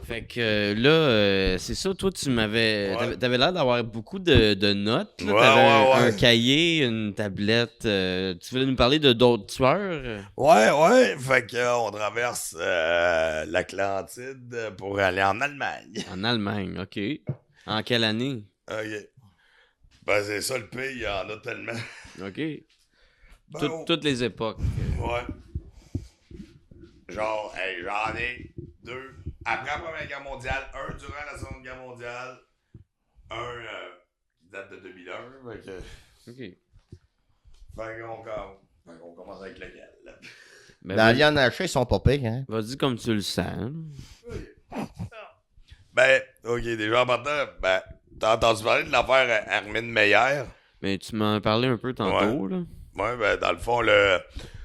Fait que là, c'est ça, toi, tu m'avais. Ouais. T'avais l'air d'avoir beaucoup de notes. Là. Ouais, T'avais un ouais. cahier, une tablette. Tu voulais nous parler de d'autres tueurs? Ouais. Fait que on traverse l'Atlantide pour aller en Allemagne. En Allemagne, OK. En quelle année? OK. Ben, c'est ça le pays, il y en a tellement. OK. Ben, Toutes les époques. ouais. Genre, hey, j'en ai 2. Après la Première Guerre mondiale, un durant la Seconde Guerre mondiale, un qui date de 2001. Fait que. OK. Fait qu'on commence avec lequel, là. Ben, Dans Alien Haché, ils sont pas pires, hein? vas-y comme tu le sens. Ben, ok, déjà en partant, ben, t'as entendu parler de l'affaire Armin Meyer? Mais tu m'en parlais un peu tantôt, là. Ouais, ben, dans le fond, le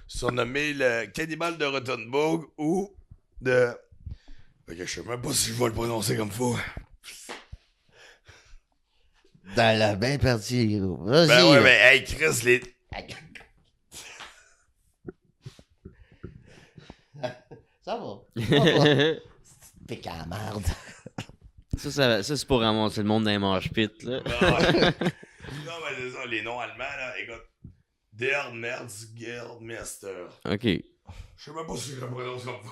surnommé le cannibale de Rothenburg ou de. Ok, je sais même pas si je vais le prononcer comme faut. Dans la bien partie. Vas-y. Ben ouais, là. mais hey, Chris, les. Ça va. Pique à la merde. ça c'est pour ramasser le monde dans les manches pit, là. Ben ouais. Non, mais c'est ça, les noms allemands, là, écoute. Der Merzgermeister. OK. Je sais même pas si je le prononce comme faut.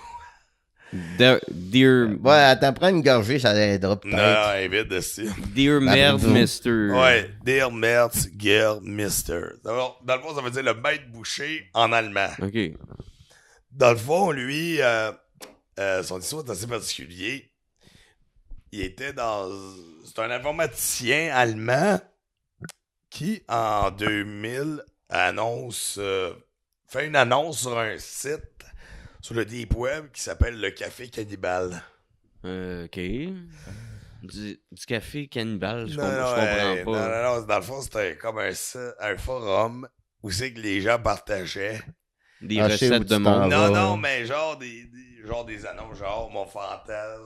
Dear Ouais, attends, prends une gorgée, ça aidera peut-être. Non, évite de ça. Dear Merde Pardon. Mister. Ouais, Der Merzgermeister. Dans le fond, ça veut dire le maître boucher en allemand. OK. Dans le fond, lui, son histoire est assez particulier. Il était dans... C'est un informaticien allemand qui, en 2000, fait une annonce sur un site sur le Deep Web qui s'appelle le Café Cannibale. OK. Du café cannibale, je comprends Non, pas. non, dans le fond, c'était comme un forum où c'est que les gens partageaient. Des Ah, je sais où recettes tu de t'en monde. vas. Non, mais genre des annonces, genre mon fantasme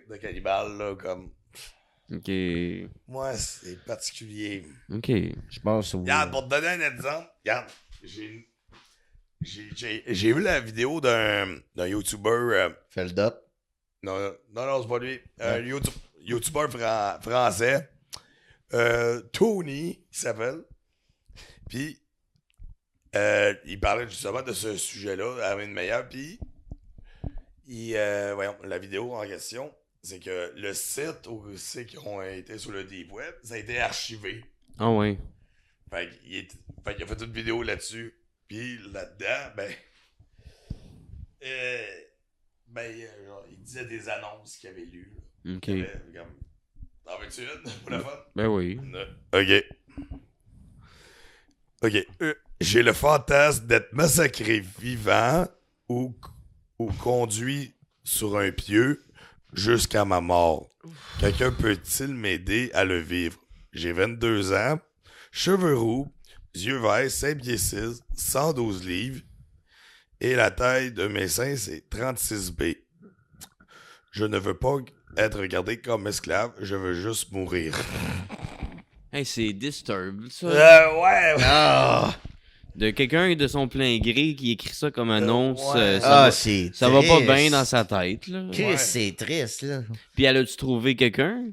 de cannibale, là, comme... OK. Moi, c'est particulier. OK. Je pense oui. Regarde, pour te donner un exemple, regarde, j'ai vu la vidéo d'un YouTuber... Feld-up. non, c'est pas lui. Un YouTuber français. Tony, il s'appelle. Puis, il parlait justement de ce sujet-là, Armin Meyer. Puis, voyons, la vidéo en question, c'est que le site où c'est qu'ils ont été sur le Deep Web, ça a été archivé. Ah ouais. Fait qu'il a fait une vidéo là-dessus. Puis là-dedans, genre, il disait des annonces qu'il avait lues. OK. T'en veux-tu une pour la fun? Ben oui. OK. J'ai le fantasme d'être massacré vivant ou conduit sur un pieu jusqu'à ma mort. Quelqu'un peut-il m'aider à le vivre? J'ai 22 ans, cheveux roux, yeux verts, 5 pieds 6, 112 livres et la taille de mes seins, c'est 36B. Je ne veux pas être regardé comme esclave, je veux juste mourir. Hey, c'est Disturbed, ça. Ouais. Ah, De quelqu'un de son plein gré qui écrit ça comme annonce. Ouais. c'est ça va pas triste. bien dans sa tête, là. Chris, Ouais. c'est triste, là. Puis elle a-tu trouvé quelqu'un?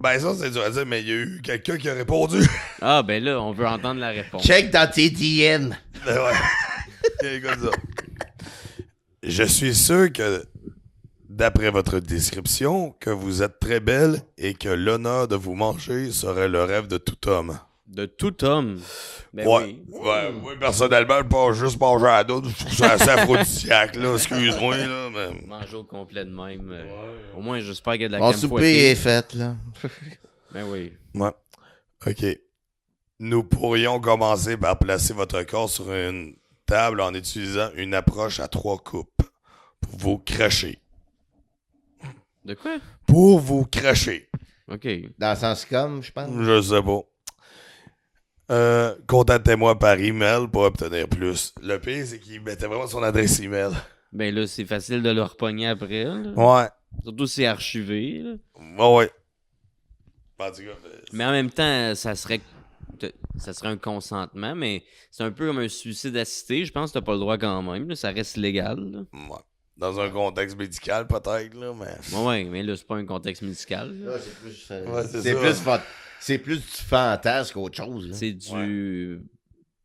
Ça c'est dur à dire, mais il y a eu quelqu'un qui a répondu. Ah, ben là, on veut entendre la réponse. Check dans tes DM. Ouais. Écoute ça. Je suis sûr que, d'après votre description, que vous êtes très belle et que l'honneur de vous manger serait le rêve de tout homme. De tout homme. Ben ouais. oui. Ouais, moi, personnellement, je pense juste manger à la douce. Je trouve ça assez aphrodisiaque, là. Excuse-moi, là. Mais... Manger au complet de même. Au moins, j'espère qu'il y a de la Mon crème souper fouettée. est fait, là. Ben oui. Ouais. OK. Nous pourrions commencer par placer votre corps sur une table en utilisant une approche à 3 coupes pour vous cracher. De quoi? Pour vous cracher. OK. Dans le sens comme, je pense. Je sais pas. Contactez-moi par email pour obtenir plus. Le pire, c'est qu'il mettait vraiment son adresse email. Ben là, c'est facile de le repogner après, là. Ouais. Surtout si c'est archivé, là. Ouais. En tout cas, Mais en même temps, ça serait un consentement, mais c'est un peu comme un suicide assisté. Je pense que t'as pas le droit quand même, là. Ça reste légal, là. ouais. Dans un contexte médical, peut-être, là, mais... Ouais, mais là, c'est pas un contexte médical. Là. Là, c'est plus. Ouais, c'est c'est ça. plus c'est plus du fantasme qu'autre chose. Là. C'est du...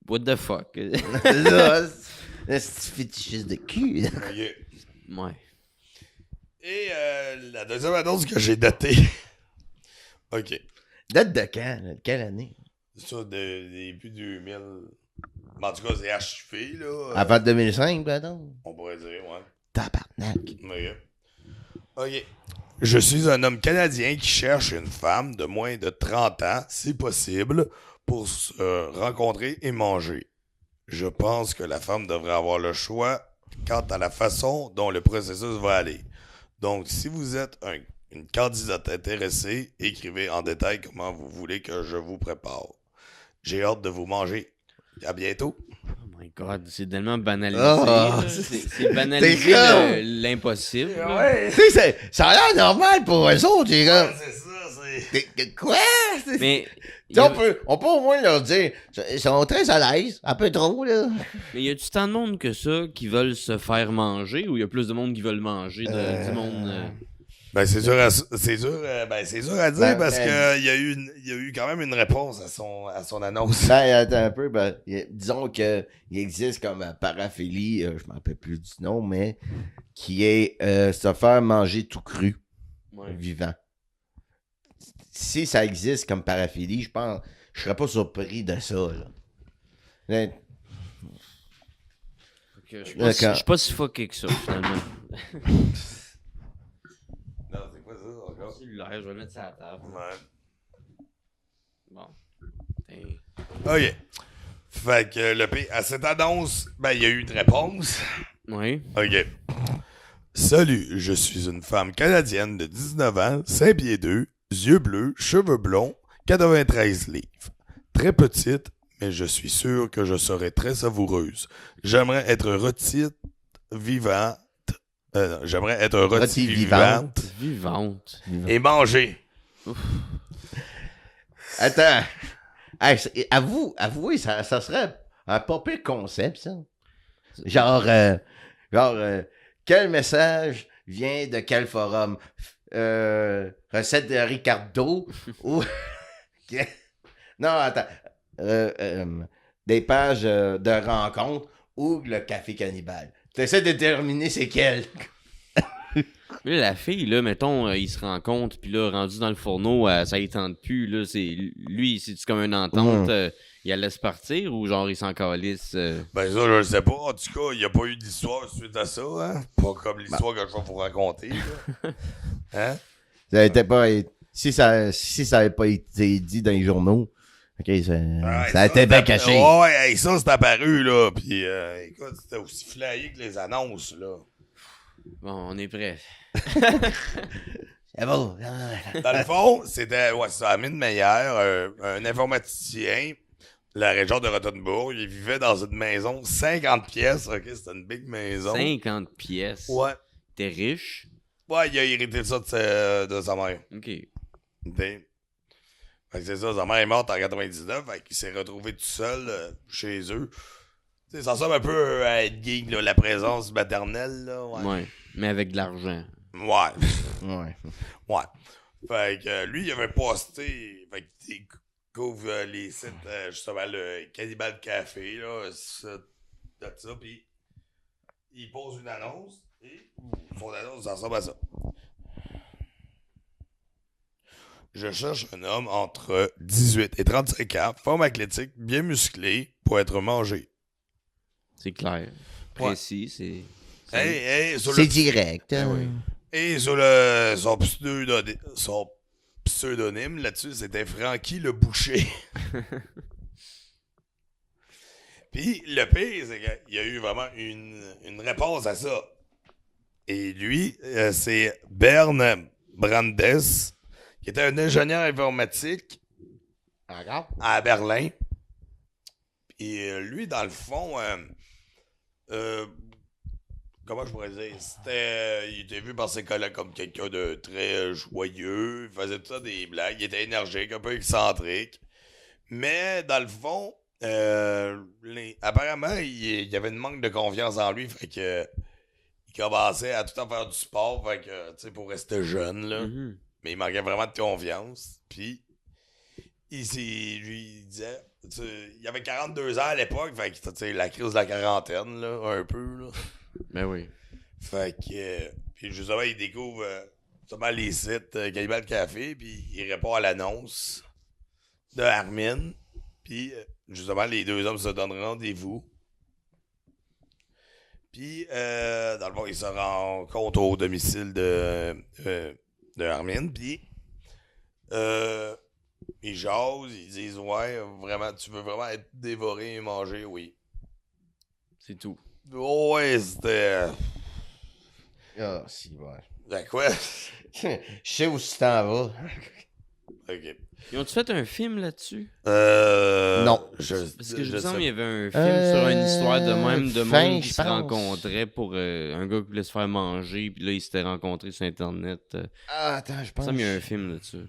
What the fuck? Là, c'est fétichiste de cul. Là. Ok. Ouais. Et la deuxième annonce que j'ai datée. OK. Date de quand? Là? De quelle année? C'est ça, début 2000. En tout cas, c'est achevé, là. Avant 2005, pardon? On pourrait dire, ouais. Tabarnak. OK. Je suis un homme canadien qui cherche une femme de moins de 30 ans, si possible, pour se rencontrer et manger. Je pense que la femme devrait avoir le choix quant à la façon dont le processus va aller. Donc, si vous êtes une candidate intéressée, écrivez en détail comment vous voulez que je vous prépare. J'ai hâte de vous manger. À bientôt. Oh my God, c'est tellement banalisé. Ah, là. C'est banalisé con. l'impossible. là. Ouais. Tu sais, ça a l'air normal pour eux autres, les gars. C'est ça, c'est... Quoi? Mais Tu sais, on peut au moins leur dire, ils sont très à l'aise, un peu trop, là. mais y a-tu tant de monde que ça qui veulent se faire manger ou y a plus de monde qui veulent manger du monde? Ben, c'est dur à dire Ben, parce que il y a eu quand même une réponse à son annonce. Ben, attends un peu, disons que il existe comme paraphilie, je m'en rappelle plus du nom, mais qui est se faire manger tout cru, vivant. Si ça existe comme paraphilie, je serais pas surpris de ça, là. Mais, Je suis pas si fucké que ça, finalement. Non, c'est quoi ça encore? Cellulaire, je vais le mettre ça à la table. Ouais. Bon. OK. Fait que à cette annonce, ben, il y a eu une réponse. Oui. OK. Salut, je suis une femme canadienne de 19 ans, 5 pieds 2, yeux bleus, cheveux blonds, 93 livres. Très petite, mais je suis sûr que je serai très savoureuse. J'aimerais être rôtie vivante. J'aimerais être rôtie vivante Vivante. et manger. attends. Hey, avouez, ça serait un pas pire concept, ça. Genre, quel message vient de quel forum? Recette de Ricardo ou... Non, attends. Des pages de rencontres ou le café cannibale. Tu essaies de déterminer c'est quel. Là, la fille, là, mettons, il se rencontre, puis là, rendu dans le fourneau, ça y tente plus, là, lui, c'est-tu comme une entente, il la laisse partir, ou genre, il s'en calisse? Ben ça, je le sais pas. En tout cas, il n'y a pas eu d'histoire suite à ça, hein? Pas comme l'histoire que je vais vous raconter, là. Hein? Ça n'était pas... Si ça n'avait pas été dit dans les journaux, OK, ça a été bien caché. Ouais, hey, ça, c'est apparu, là. Puis, écoute, c'était aussi flyé que les annonces, là. Bon, on est prêt. C'est bon. Dans le fond, c'était Amine Meyer, un informaticien de la région de Rotenbourg. Il vivait dans une maison 50 pièces. OK, c'était une big maison. 50 pièces. Ouais. T'es riche? Ouais, il a hérité ça de sa mère. OK. Fait que c'est ça, sa mère est morte en 99, fait qu'il s'est retrouvé tout seul chez eux. T'sais, ça ressemble un peu à être gay, là, la présence maternelle, là. Ouais. Mais avec de l'argent. Ouais. Ouais. Ouais. Fait que lui, il avait posté, fait qu'il couvre les sites, justement, le Cannibal Café, là, ça, pis il pose une annonce, et son annonce, ça ressemble à ça. Je cherche un homme entre 18 et 35 ans, forme athlétique, bien musclé, pour être mangé. C'est clair. Précis, c'est... C'est direct. Hein? Oui. Et sur son pseudonyme là-dessus, c'était Francky le Boucher. Puis le pire, c'est qu'il y a eu vraiment une réponse à ça. Et lui, c'est Bern Brandes, qui était un ingénieur informatique à Berlin. Et lui, dans le fond, comment je pourrais dire? Il était vu par ses collègues comme quelqu'un de très joyeux. Il faisait tout ça des blagues. Il était énergique, un peu excentrique. Mais dans le fond, apparemment, il y avait une manque de confiance en lui. Fait que il commençait à tout en faire du sport, fait que, tu sais, pour rester jeune, là. Mhm. Mais il manquait vraiment de confiance. Puis, lui, il disait, il avait 42 ans à l'époque, fait que, tu sais, la crise de la quarantaine, là, un peu, là. Ben oui. Fait que, puis justement, il découvre justement les sites Cannibal Café, puis il répond à l'annonce de Armin. Puis, justement, les deux hommes se donnent rendez-vous. Puis, dans le fond, ils se rencontrent au domicile de Armin. Puis, ils jasent, ils disent, ouais, vraiment, tu veux vraiment être dévoré et mangé? Oui. C'est tout. Ouais, c'était. Ah, si, ouais. Ben quoi? Je sais où tu t'en vas. Ok. Ils ont-tu fait un film là-dessus? Non. Parce que je me sais sens qu'il y avait un film sur une histoire de même, de fin, monde qui je se pense. rencontrait pour un gars qui voulait se faire manger, puis là, ils s'étaient rencontrés sur Internet. Ah, attends, je Il me pense. semble qu'il y a un film là-dessus.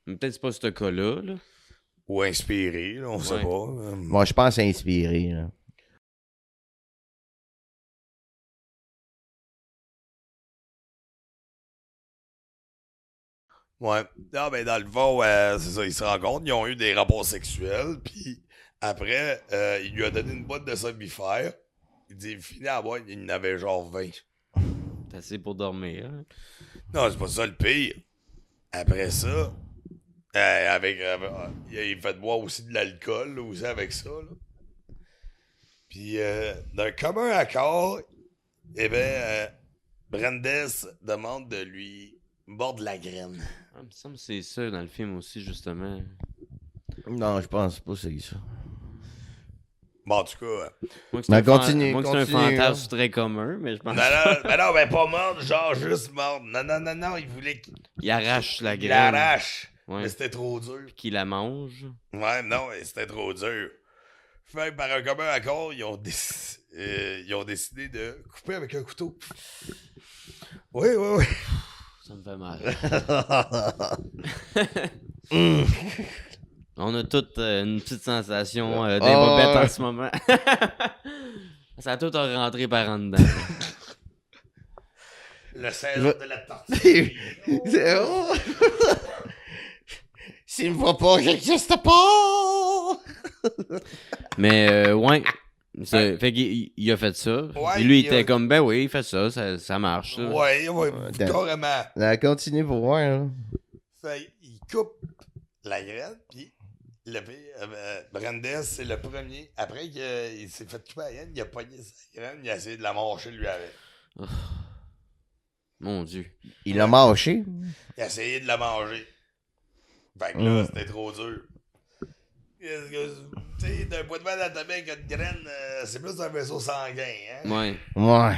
Mais peut-être c'est pas ce cas-là, là. Ou inspiré, là, on sait Ouais. pas. Moi, je pense inspiré, là. Ouais. Non, ben dans le fond, c'est ça, ils se rencontrent, ils ont eu des rapports sexuels, puis après, il lui a donné une boîte de somnifères. Il dit, fini à boire, il en avait genre 20. C'est assez pour dormir. Hein? Non, c'est pas ça le pire. Après ça, il fait boire aussi de l'alcool, là, aussi avec ça, là. Puis, d'un commun accord, eh ben, Brandes demande de lui mordre la graine. Ah, il me semble que c'est ça dans le film aussi, justement. Non, je pense pas que c'est ça. Bon, en tout cas, Moi, que Ben, c'est continue, moi que c'est un continue, fantasme très commun, mais je pense non, ben pas mordre, genre juste mordre. Non, il voulait qu'il arrache la qu'il graine. l'arrache. Ouais. Mais c'était trop dur. Qu'il la mange. Ouais, non, c'était trop dur. Fait que par un commun accord, ils ont décidé de couper avec un couteau. Oui. Ça me fait mal. On a toutes une petite sensation des bobettes en ce moment. Ça a tout rentré par en dedans. Le saison de la tortue. Oh. S'il me voit pas, j'existe pas! Mais ouais. Fait qu'il a fait ça. Ouais, Et lui, il il était a- comme, ben oui, il fait ça marche. Ça. Ouais, Attends. carrément. Là, continue pour voir, là. Fait il coupe la graine, puis Brandes, c'est le premier. Après qu'il s'est fait couper la graine, il a pogné sa graine, il a essayé de la mâcher lui avec. Mon Dieu. Il l'a mâché. Il a essayé de la manger. Fait que là, c'était trop dur. Tu sais, d'un point de vue anatomique, une graine, c'est plus un vaisseau sanguin, hein? Ouais. Ouais.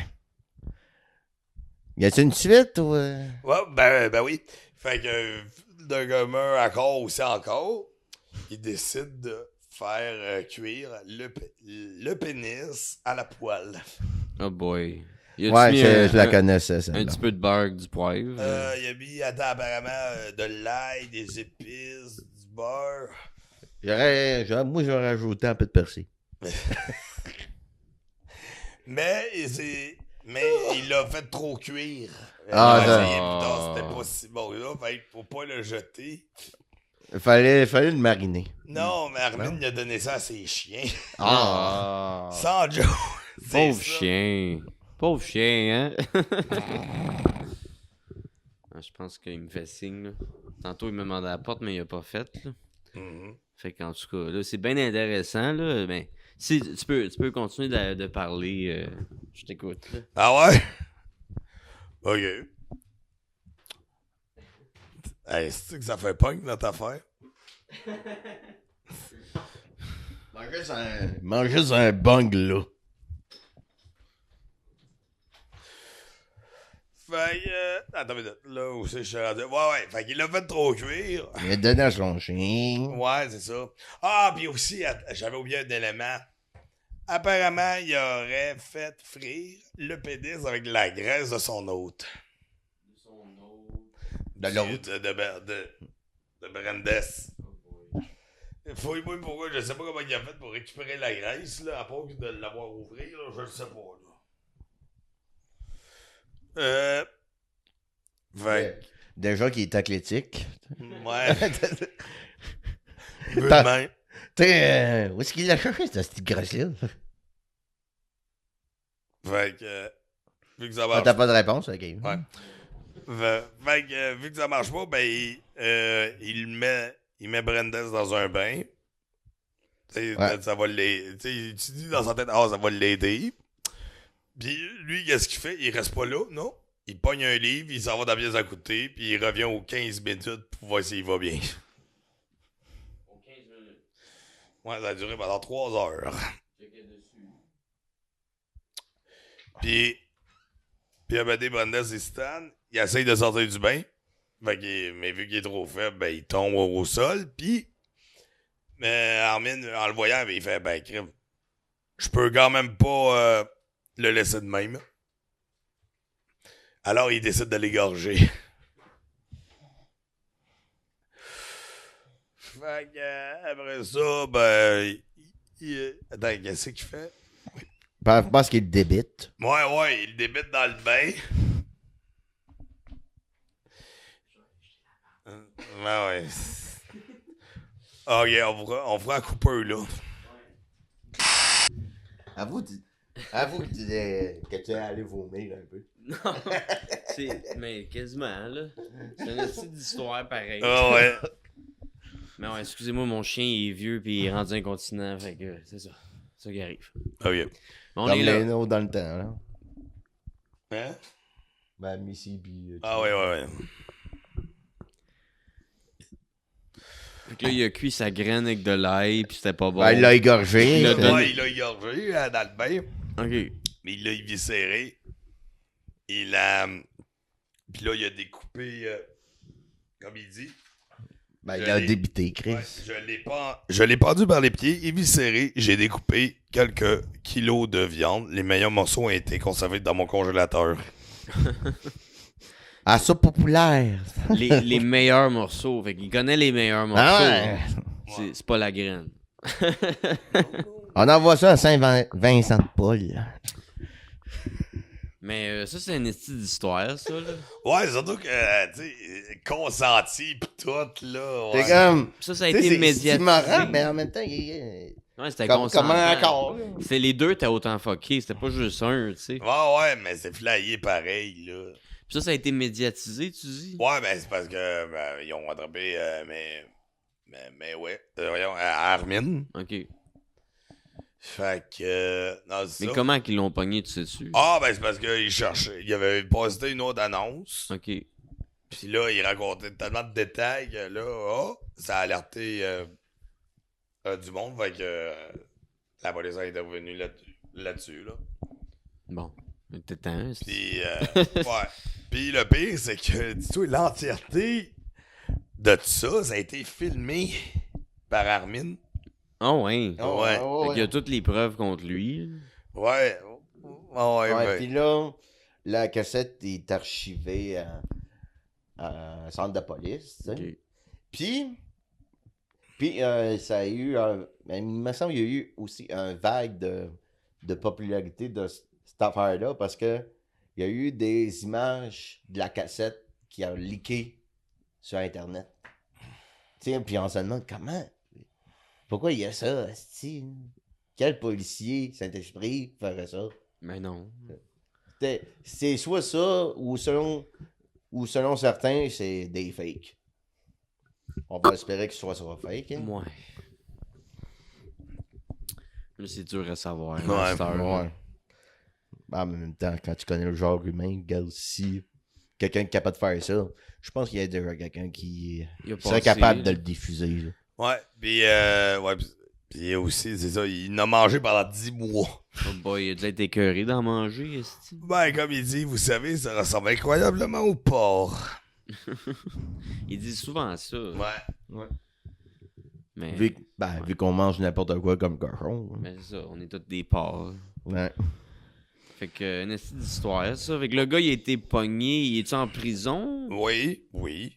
Y a-t-il une suite ou. Ouais, ben oui. Fait que d'un commun accord aussi encore, il décide de faire cuire le pénis à la poêle. Oh boy. Y a-tu Ouais, mis je la connaissais, ça. un petit peu de beurre, du poivre. Il a mis, apparemment, de l'ail, des épices, du beurre. Moi, j'aurais rajouté un peu de persil. Mais il l'a fait trop cuire. Ah, Il a ça. essayé plus tard, c'était pas si bon là. Fait que faut pas le jeter. Il fallait le mariner. Non, mais Armin, il a donné ça à ses chiens. Ah! Sans Joe. Pauvre chien. Pauvre chien, hein? Ah, je pense qu'il me fait signe, là. Tantôt, il m'a demandé à la porte, mais il a pas fait, là. Mhm. Fait qu'en tout cas, là, c'est bien intéressant, là. Ben, si tu peux continuer de parler, je t'écoute, là. Ah ouais? Ok. Hey, c'est-tu que ça fait punk notre affaire? Mange juste un bung, là. Fait que, attends une minute, là où c'est que je suis rendu? Ouais, fait qu'il l'a fait trop cuire. Il a donné à son chien. Ouais, c'est ça. Ah, puis aussi, j'avais oublié un élément. Apparemment, il aurait fait frire le pénis avec la graisse de son hôte. De l'autre. De Brandes. Fouille-moi pourquoi, je sais pas comment il a fait pour récupérer la graisse, là, à part que de l'avoir ouvert, là, je le sais pas, là. Fait Déjà qu'il est athlétique. ouais. Peu de T'as- même. Tu sais, où est-ce qu'il l'a cherché, cette petite grosse-là? Fait que, vu que ça Ah, marche t'as pas de réponse, ok. Ouais. Fait que, vu que ça marche pas, ben, il met Brandes dans un bain. Tu sais, Ouais. ça va l'aider. Tu sais, tu dis dans sa tête, ah, ça va l'aider. Puis lui, qu'est-ce qu'il fait? Il reste pas là, non? Il pogne un livre, il s'en va dans la pièce à côté, puis il revient aux 15 minutes pour voir s'il va bien. Aux 15 minutes. Ouais, ça a duré pendant 3 heures. Checker dessus. Puis à Buddy Brandes et Stan, il essaye de sortir du bain. Mais vu qu'il est trop faible, ben, il tombe au sol. Puis, Armin, en le voyant, ben, il fait, ben, crime, je peux quand même pas le laisser de même. Alors, il décide de l'égorger. Fait que, après ça, ben, attends, qu'est-ce qu'il fait? Je pense qu'il débite. Ouais, il débite dans le bain. Ouais. Ok, on fera un Cooper, là. Avoue que tu es allé vomir un peu. Non, mais quasiment, là. C'est une petite histoire pareille. Ah ouais. Mais ouais, excusez-moi, mon chien il est vieux puis il est rendu incontinent, fait que c'est ça. C'est ça qui arrive. Ok. On Comme est là. les nôtres dans le temps, là. Hein? Ben, Missy, puis... Ah ouais. Fait que là, il a cuit sa graine avec de l'ail puis c'était pas bon. Ben, il l'a égorgé. Il l'a donné. Ouais, il l'a égorgé dans le bain, Ok. mais il l'a éviscéré. Il a... Puis là, il a découpé, comme il dit. Ben, Je il a l'ai- débité, Chris. Ouais, je l'ai pendu par les pieds, éviscéré. J'ai découpé quelques kilos de viande. Les meilleurs morceaux ont été conservés dans mon congélateur. Ah, ça populaire. Les meilleurs morceaux. Fait qu'il connaît les meilleurs morceaux. Ah ouais. C'est pas la graine. On envoie ça à Saint-Vincent-de-Paul. Mais ça, c'est une petite d'histoire, ça, là. Ouais, surtout que, tu sais, consenti pis tout, là. C'est Ouais. comme... Ça a Tu sais, été c'est médiatisé. marrant, mais en même temps, il est... Ouais, c'était Comment consentant. encore? Là? C'est les deux, t'as autant fucké. C'était pas juste un, tu sais. Ouais, mais c'est flyé pareil, là. Puis ça a été médiatisé, tu dis? Ouais, ben, c'est parce que, ils ont attrapé, mais ouais. Voyons, Armin. Ok. Fait que, non, c'est Mais ça. comment qu'ils l'ont pogné, tu sais-tu? Ah, ben, c'est parce qu'il cherchait. Il avait posté une autre annonce. Ok. Puis là, il racontait tellement de détails que là, ça a alerté du monde. Fait que la police est revenue là-dessus, là. Bon. T'es temps, c'est... Puis, ouais. Puis le pire, c'est que, dis-toi, l'entièreté de tout ça, ça a été filmé par Armin. Ah ouais. Oh, Ouais. oh, Fait qu'il y a toutes les preuves contre lui. Ouais. Ouais. Puis là, la cassette est archivée à un centre de police. Tu sais. Ok. Puis ça a eu, il me semble qu'il y a eu aussi un vague de popularité de cette affaire-là parce que il y a eu des images de la cassette qui a leaké sur Internet. Tu sais, puis on se demande comment, pourquoi il y a ça, asti? Quel policier Saint-Esprit ferait ça? Mais non. C'est soit ça ou selon certains, c'est des fakes. On va espérer que ce soit fake. Hein? Ouais. Mais c'est dur à savoir. Ouais. à cette heure, là. Ouais. En même temps, quand tu connais le genre humain, regarde si quelqu'un est capable de faire ça, je pense qu'il y a déjà quelqu'un qui Il a serait passé, capable de là. le diffuser. Là. Ouais. Puis aussi, c'est ça, il en a mangé pendant 10 mois. Oh boy, il a déjà été écœuré d'en manger, esti. Ben, comme il dit, vous savez, ça ressemble incroyablement au porc. Il dit souvent ça. Ouais. Mais, Vu qu'on mange n'importe quoi comme cochon. hein. mais c'est ça, on est tous des porcs. Ouais. Fait que, une petite d'histoire, ça. Fait que le gars, il a été pogné. Il est-tu en prison? Oui. Mais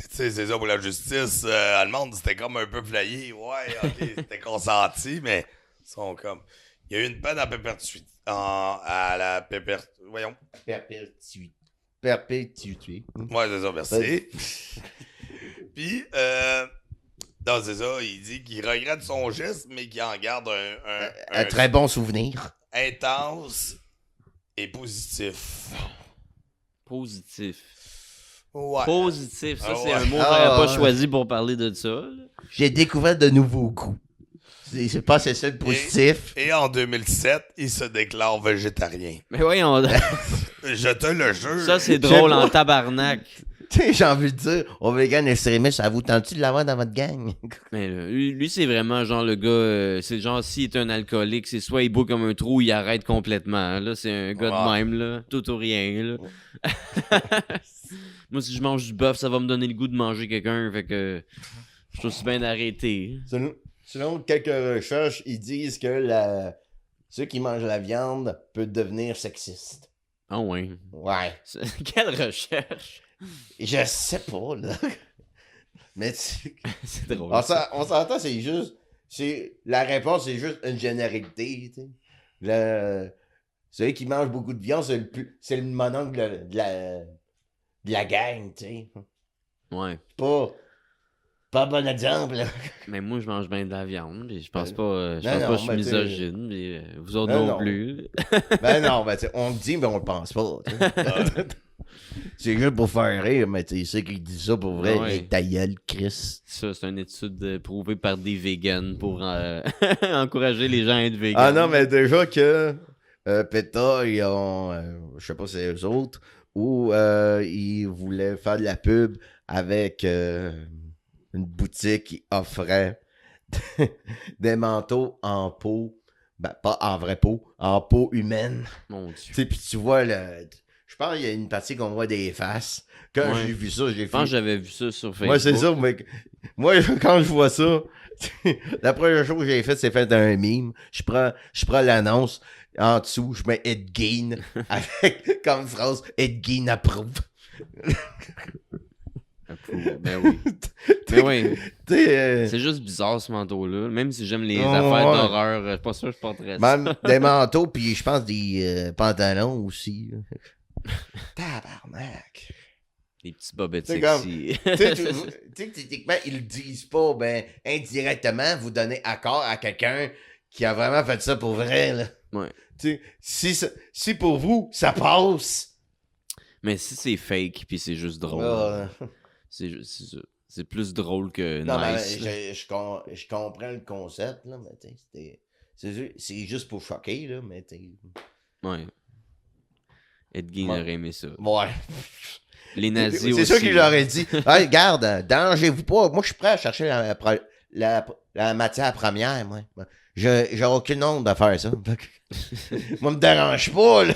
tu sais, c'est ça pour la justice allemande, c'était comme un peu flayé. Ouais, ok, c'était consenti, mais ils sont comme. Il y a eu une peine à perpétuité. voyons. Perpétuité. Ouais, c'est ça, merci. Puis, non, c'est ça, il dit qu'il regrette son geste, mais qu'il en garde Un très bon souvenir. intense et positif. Positif. Ouais. Positif, ça, Ah c'est ouais. un mot que Ah, j'aurais pas ouais. choisi pour parler de ça. Là. J'ai découvert de nouveaux goûts. C'est pas c'est ça le positif. Et en 2007, il se déclare végétarien. Mais voyons, Je te le jure. ça, c'est drôle pas. en tabarnak. Tu sais, j'ai envie de dire, au vegan extrémiste, ça vous tente-tu de l'avoir dans votre gang? Mais là, lui, c'est vraiment genre le gars, c'est genre s'il est un alcoolique, c'est soit il boit comme un trou ou il arrête complètement. Là, c'est un gars de même, là, tout ou rien. Là. Moi, si je mange du bœuf, ça va me donner le goût de manger quelqu'un, fait que je suis aussi bien d'arrêter. Selon quelques recherches, ils disent que ceux qui mangent la viande peuvent devenir sexistes. Ah ouais. Ouais. Quelle recherche? Je sais pas, là. Mais C'est drôle. on s'entend, c'est juste. La réponse, c'est juste une généralité, tu sais. Celui qui mange beaucoup de viande, c'est le mononcle de la gang, tu sais. Ouais. Pas un bon exemple, là. Mais moi, je mange bien de la viande. Et je pense Ben, pas, je non, pense non, pas que je suis mais misogyne. Mais vous autres Non, non non. plus. Ben non, ben, on le dit, mais on le pense pas. tu sais. C'est juste pour faire rire, mais tu sais qu'il dit ça pour vrai, Ouais. avec ta gueule, Chris. Ça, c'est une étude prouvée par des vegans pour encourager les gens à être vegans. Ah non, mais déjà que PETA, ils ont, je sais pas si c'est eux autres, ou ils voulaient faire de la pub avec une boutique qui offrait des manteaux en peau, ben pas en vraie peau, en peau humaine. Mon Dieu. Tu sais, puis tu vois, je pense qu'il y a une partie qu'on voit des faces. Quand Ouais. j'ai vu ça, j'ai Je pense que fait... j'avais vu ça sur Facebook. Moi, c'est ça, mais moi, quand je vois ça, la première chose que j'ai faite, c'est faire un meme. Je prends l'annonce, en dessous, je mets Ed Gein avec comme phrase Ed Gein approuve. Ben oui. Mais oui. Tu sais, C'est juste bizarre ce manteau-là. Même si j'aime les Ouais. affaires d'horreur, je suis pas sûr que je porterais ça. même des manteaux, puis je pense des pantalons aussi. là. Tabarnak. Des petits bobettes C'est sexy. Tu sais, techniquement, ils le disent pas, ben, indirectement, vous donnez accord à quelqu'un qui a vraiment fait ça pour vrai, là. Ouais. Tu sais, si pour vous, ça passe. Mais si c'est fake puis c'est juste drôle, c'est ça. C'est plus drôle que Non, nice. mais je comprends le concept, là, mais tu sais, c'est juste pour choquer, là, mais tu sais. Ouais. Ed Gein Ouais. aurait aimé ça. Ouais. Les nazis aussi. C'est ça qu'il leur a dit. Hey, regarde, dérangez-vous pas. Moi, je suis prêt à chercher la matière première, moi. J'ai aucune honte de faire ça. Moi, me dérange pas, là.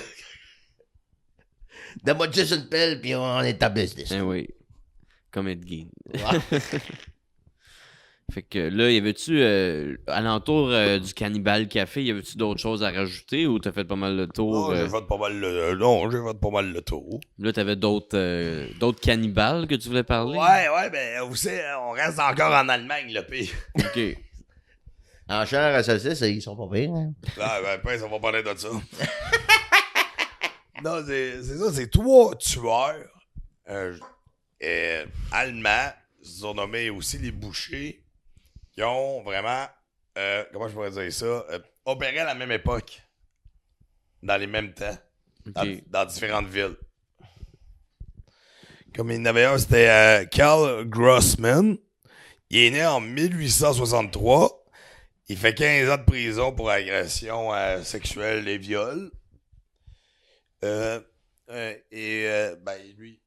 Donne-moi juste une pelle, puis on est à business. Eh oui. Comme Ed Gein. Ouais. Fait que là, y avait-tu, alentour du Cannibal Café, y avait-tu d'autres choses à rajouter ou t'as fait pas mal le tour? Non, j'ai fait pas mal le tour. Là, t'avais d'autres cannibales que tu voulais parler? Ouais, ben, vous savez, on reste encore en Allemagne, le pire. Ok. En chair à saucisse, ils sont pas pires, hein. Ah, ben, pince, on va parler de ça. Non, c'est ça, c'est 3 tueurs allemands, surnommés aussi les bouchers, qui ont vraiment, comment je pourrais dire ça, opéré à la même époque, dans les mêmes temps, dans différentes villes. Comme il y en avait un, c'était Karl Grossman. Il est né en 1863. Il fait 15 ans de prison pour agression sexuelle et viol. Ben, lui,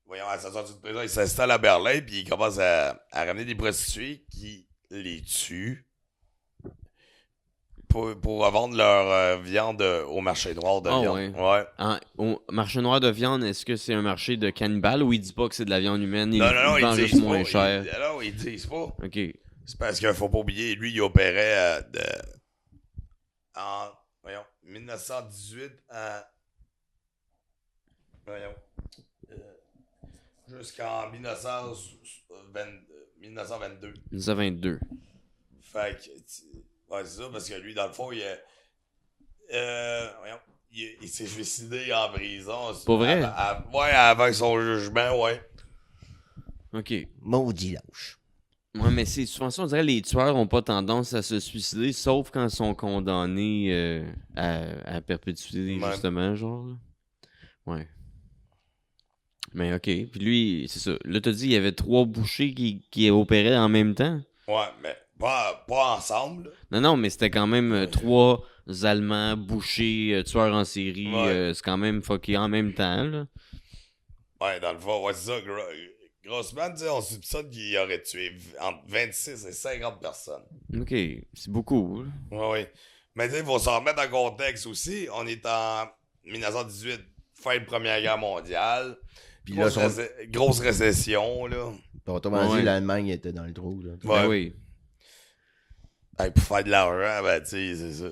voyons, à sa sortie de prison, il s'installe à Berlin, puis il commence à ramener des prostituées qui les tuent pour revendre leur viande au marché noir de viande. Ouais. Au marché noir de viande, est-ce que c'est un marché de cannibales ou il dit pas que c'est de la viande humaine? Non, il vend ils juste disent moins pas. cher. Non, ils disent pas. Ok. C'est parce qu'il faut pas oublier, lui, il opérait en 1918 à... jusqu'en 1922. 1922. Fait que, ouais, c'est ça, parce que lui, dans le fond, il s'est suicidé en prison. Pour vrai? Ouais, avant son jugement, ouais. OK. Maudit lâche. Ouais, mais c'est souvent ça, on dirait que les tueurs ont pas tendance à se suicider, sauf quand ils sont condamnés à perpétuité, Ouais. justement, genre. Là. Ouais. Mais OK. Puis lui, c'est ça. Là, t'as dit qu'il y avait 3 bouchers qui opéraient en même temps? Ouais, mais pas ensemble. Non, mais c'était quand même 3 Allemands bouchers, tueurs en série. Ouais. C'est quand même fucké en même temps, là. Ouais, dans le fond, ouais, c'est ça. Grossman, tu sais, on soupçonne qu'il aurait tué entre 26 et 50 personnes. OK. C'est beaucoup, là. Ouais, ouais. Mais tu sais, il faut s'en remettre en contexte aussi. On est en 1918, fin de Première Guerre mondiale. Puis là, Grosse récession, là. autrement Ouais. dit, l'Allemagne était dans le trou. Là. Ouais. Ben oui. Hey, pour faire de l'argent, ben, tu sais, c'est ça.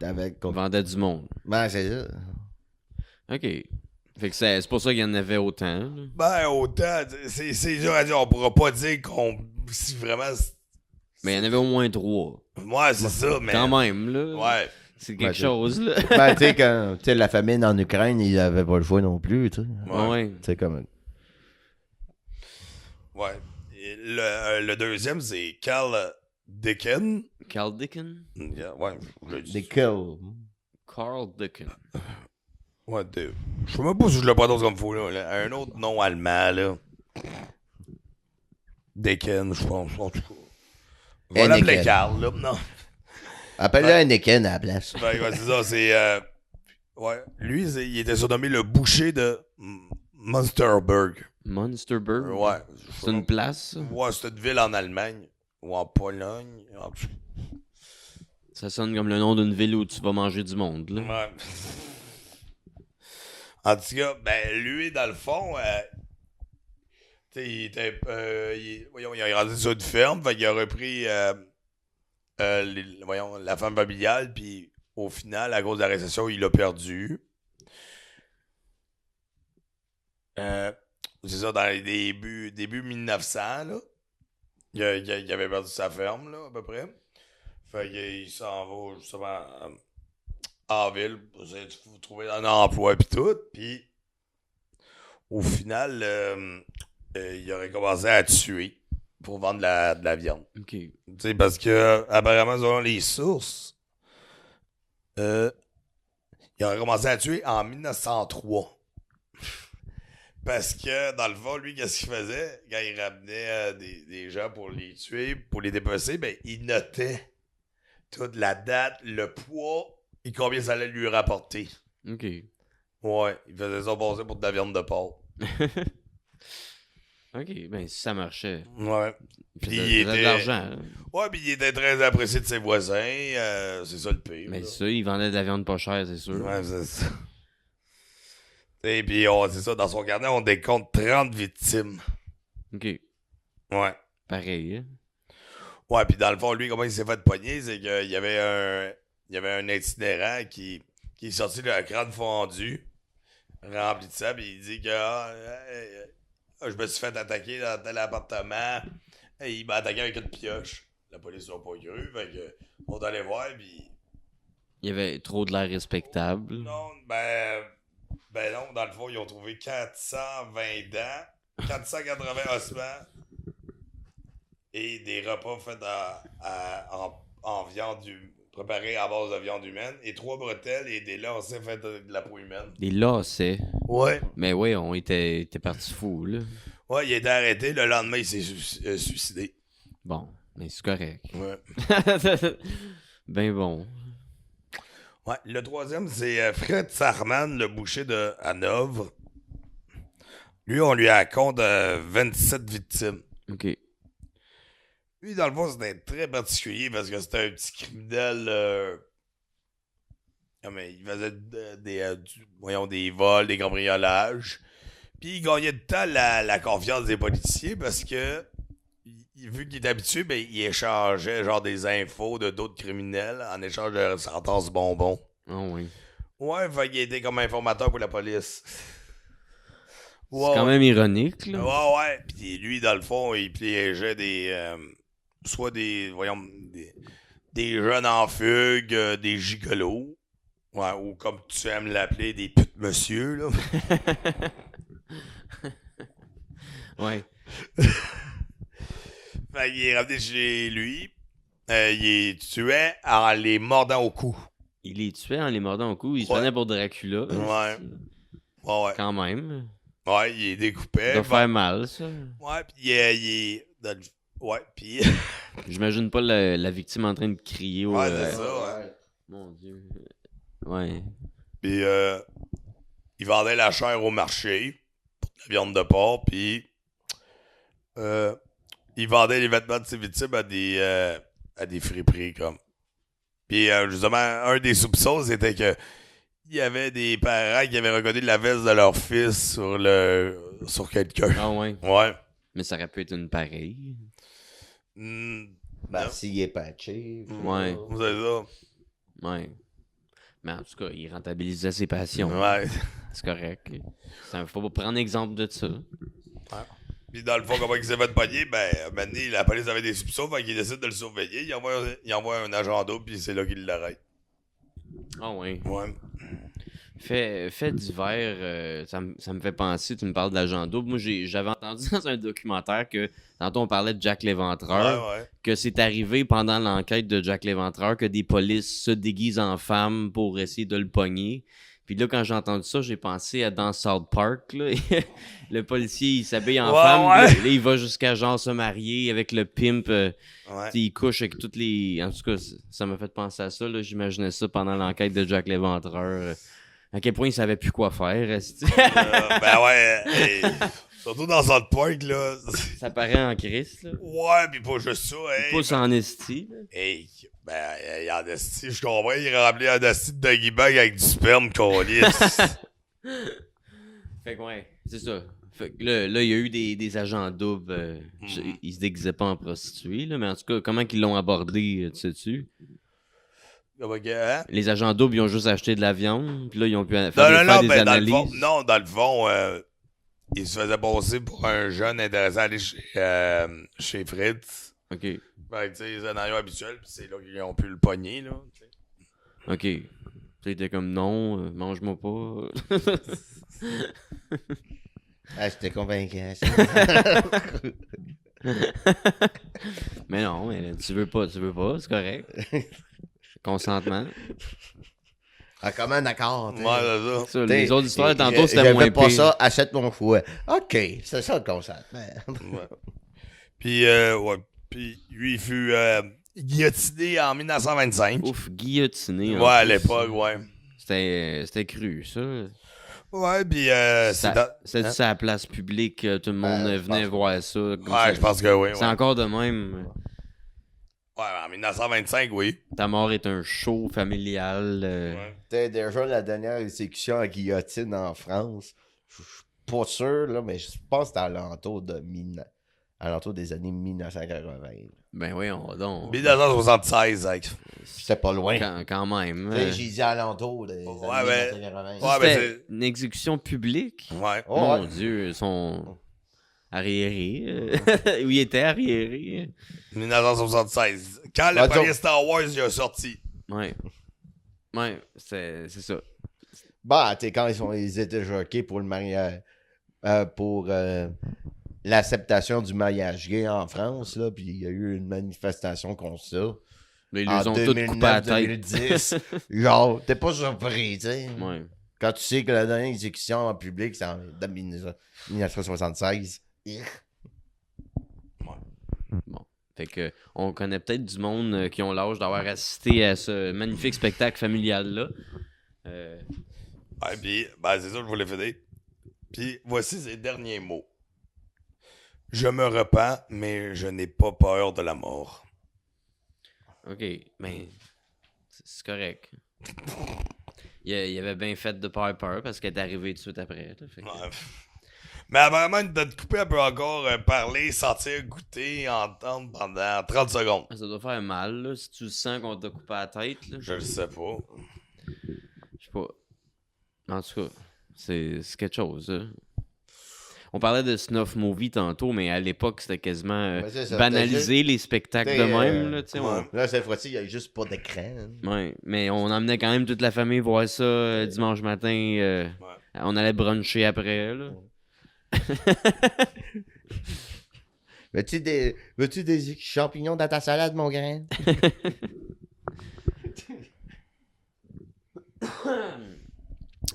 Avec... On vendait du monde. Ben, c'est ça. OK. Fait que c'est pour ça qu'il y en avait autant, là. Ben, autant, c'est dur à dire. On pourra pas dire qu'on. Si vraiment. Mais il y en avait au moins 3. Ouais, c'est ça, mais. Quand même, là. Ouais. C'est quelque Ben, chose, là. Ben, tu sais, quand tu sais, la famine en Ukraine, ils avaient pas le choix non plus, tu sais. Ouais. Tu sais, comme... Ouais. Et le deuxième, c'est Carl Dicken. Carl Dicken? Yeah, ouais, je l'ai dit. Des kills. Carl Dicken. Ouais, je sais même pas si je le prononce comme faut, là. Un autre nom allemand, là. Dicken, je pense, en tout cas. Voilà Henneken. le Carl, là. Non. Appelle-le Henneken à la place. Ben, ouais, c'est ça, c'est. Ouais. Lui, il était surnommé le boucher de Munsterberg. Munsterberg? Ouais. C'est une place, ça? Ouais, c'est une ville en Allemagne. Ou en Pologne. Ça sonne comme le nom d'une ville où tu vas manger du monde, là. Ouais. En tout cas, ben, lui, dans le fond, tu sais, il était. Voyons, il a grandi sur une ferme, fait qu'il a repris la femme familiale, puis au final, à cause de la récession, il l'a perdu. C'est ça, dans les début 1900, là. Il avait perdu sa ferme, là, à peu près. Fait qu'il s'en va justement en ville pour essayer de trouver un emploi pis tout. Puis au final, il aurait commencé à tuer pour vendre de la viande. OK. Tu sais, parce que apparemment, selon les sources, il aurait commencé à tuer en 1903. Parce que, dans le fond, lui, qu'est-ce qu'il faisait? Quand il ramenait des gens pour les tuer, pour les dépecer, ben, il notait toute la date, le poids et combien ça allait lui rapporter. OK. Ouais, il faisait ça passer pour de la viande de porc. OK, ben si ça marchait. Ouais. Il Puis faisait de l'argent. Hein. Ouais, puis il était très apprécié de ses voisins. C'est ça le pire. Mais là. c'est ça, il vendait de la viande pas chère, c'est sûr. Ouais, c'est ça. Et puis, c'est ça, dans son carnet, on décompte 30 victimes. OK. Ouais. Pareil, hein? Ouais, puis dans le fond, lui, comment il s'est fait pogner, c'est qu'il y avait un itinérant qui est sorti de la crâne fondue, rempli de ça, puis il dit que je me suis fait attaquer dans tel appartement, et il m'a attaqué avec une pioche. La police n'a pas cru, fait que on est allé voir, puis Il y avait trop de l'air respectable. non, ben non, dans le fond, ils ont trouvé 420 dents, 480 ossements, et des repas faits en viande préparés à base de viande humaine, et 3 bretelles et des lacets faits de la peau humaine. Des lacets. Ouais. Mais ouais, on était parti fou, là. Ouais, il a été arrêté. Le lendemain, il s'est suicidé. Bon, mais c'est correct. Ouais. Ben bon. Ouais. Le troisième, c'est Fred Sarman, le boucher de Hanovre. Lui, on lui raconte 27 victimes. OK. Lui, dans le fond, c'était très particulier parce que c'était un petit criminel. Mais il faisait des vols, des cambriolages. Puis il gagnait de temps la confiance des policiers parce que, vu qu'il est habitué, ben, il échangeait genre des infos de d'autres criminels en échange de sentences bonbons. Ah oui. Ouais, fait qu'il était comme informateur pour la police. Ouais, C'est quand même ironique, là. ouais. Puis lui, dans le fond, il piégeait soit des jeunes en fugue, des gigolos. Ouais, ou comme tu aimes l'appeler, des putes monsieur, là. Ouais. Fait qu'il est revenu chez lui. Il est tué en les mordant au cou. Il les tuait en les mordant au cou. Il se Ouais. prenait pour Dracula. Ouais. Ouais. Quand même. Ouais, il est découpé. Ça doit faire mal, ça. Ouais, puis il est dans le... Ouais, puis... J'imagine pas la victime en train de crier au... Ouais, c'est ça, ouais. Mon Dieu. Ouais. Puis il vendait la chair au marché, pour la viande de porc, puis il vendait les vêtements de ses victimes à des friperies, comme. Puis justement, un des soupçons, c'était que il y avait des parents qui avaient reconnu la veste de leur fils sur quelqu'un. Ah ouais. Ouais. Mais ça aurait pu être une pareille. Mm, Ben, non. s'il est patché. Ouais. C'est ça. Ouais. Mais en tout cas, il rentabilisait ses passions. Ouais. C'est correct. Ça, faut pas prendre exemple de ça. Puis dans le fond, comment il s'est fait pogner, ben, maintenant, la police avait des soupçons, fait qu'il décide de le surveiller. Il envoie un agent double, puis c'est là qu'il l'arrête. Ah ouais. Ouais. Fait divers, ça me fait penser, tu me parles d'agent double. Moi, j'avais entendu dans un documentaire que, tantôt on parlait de Jack l'Éventreur, Ouais. que c'est arrivé pendant l'enquête de Jack l'Éventreur que des polices se déguisent en femmes pour essayer de le pogner. Puis là, quand j'ai entendu ça, j'ai pensé à dans South Park, là. Le policier, il s'habille en femme, ouais. Là, il va jusqu'à genre se marier avec le pimp. Ouais. Il couche avec toutes les... En tout cas, ça m'a fait penser à ça, là. J'imaginais ça pendant l'enquête de Jack l'Éventreur. À quel point il savait plus quoi faire. Ben ouais. Hey, surtout dans South Park, là. Ça paraît en Christ, là. Ouais, pis pas juste ça, hey. Pousse en esti, là. Hey, ben, il y a en esti, je comprends, il a rempli un esti de doggy bag avec du sperme qu'on lisse. Fait que ouais, c'est ça. Fait que là, il y a eu des agents doubles. Ils se déguisaient pas en prostituées, là, mais en tout cas, comment qu'ils l'ont abordé, tu sais-tu? Hein? Les agents doubles, ils ont juste acheté de la viande, puis là, ils ont pu faire Non, des ben, analyses. dans le fond, il se faisait passer pour un jeune intéressant à aller chez Fritz. OK. Fait que, tu sais, scénario habituel, pis c'est là qu'ils ont pu le pogner, là. T'sais. OK. C'était comme non, mange-moi pas. Ah, j'étais convaincant. Mais non, mais tu veux pas, c'est correct. Consentement. Ah, comment d'accord? Ouais, c'est ça. Ça, les autres histoires, tantôt, c'était j'avais moins pas pire. ça, achète mon fouet. OK, c'est ça le consentement. Ouais. Puis, Puis, lui, il fut guillotiné en 1925. Ouf, guillotiné. Ouais, à l'époque, ouais. C'était cru, ça. Ouais, puis C'était sur la place publique, tout le monde je venait pense voir ça. comme Ouais, ça. je pense que oui. C'est Ouais. encore de même. Ouais, en 1925, oui. Ta mort est un show familial. Ouais. C'était déjà la dernière exécution à guillotine en France. Je suis pas sûr, là, mais je pense que c'était alentour des années 1980. Ben oui, on donc. 1976, avec. C'était pas loin. Quand même. Tu sais, j'ai dit alentour des Ouais, années ben, 1980. ouais, ben, C'était une exécution publique. Ouais. Oh, Mon ouais. Dieu, ils sont arriérés. Oui, ils étaient arriérés. 1976. Quand le Ouais, premier donc- Star Wars il a sorti. Ouais. Ouais, c'est ça. Bah, tu sais, quand ils étaient choqués pour le mariage, pour l'acceptation du mariage gay en France, là, puis il y a eu une manifestation contre ça. Mais ils En les ont tous coupé à la tête. 2010. Genre, t'es pas surpris, tu sais. Ouais. Quand tu sais que la dernière exécution en public, c'est en 1976. Bon. Fait que on connaît peut-être du monde qui ont l'âge d'avoir assisté à ce magnifique spectacle familial-là. Ouais, puis, ben, c'est ça que je voulais faire. Puis, voici ses derniers mots. Je me repens, mais je n'ai pas peur de la mort. OK, mais c'est correct. Il avait bien fait de peur parce qu'elle est arrivée tout de suite après. Là, fait que- Ouais. Mais apparemment, une tête coupée, elle peut encore parler, sentir, goûter, entendre pendant 30 secondes. Ça doit faire mal, là, si tu sens qu'on t'a coupé la tête. Là. Je le sais pas. Je sais pas. En tout cas, c'est quelque chose. Là. On parlait de snuff movie tantôt, mais à l'époque, c'était quasiment Ouais, c'est ça. banaliser les spectacles de même. Là, tu sais, ouais. Là, cette fois-ci, il n'y a juste pas d'écran. Ouais, mais on emmenait quand même toute la famille voir ça dimanche matin. On allait bruncher après. Là. Veux-tu des champignons dans ta salade, mon grain?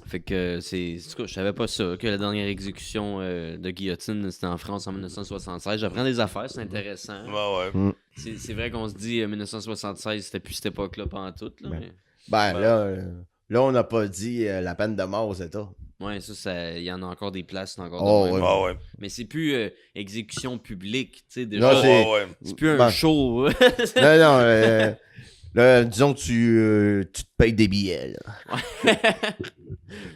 Fait que c'est. En tout cas, je savais pas ça, que la dernière exécution de guillotine, c'était en France en 1976. J'apprends des affaires, c'est intéressant. Ouais. C'est vrai qu'on se dit 1976, c'était plus cette époque-là pantoute. Là, mais... Là, on n'a pas dit la peine de mort aux États. Ouais, il y en a encore des places, encore Oh, de même. Ah ouais. Mais c'est plus exécution publique, tu sais, déjà. Non, c'est plus un Ben, show. Non, là, disons que tu te payes des billets. Là.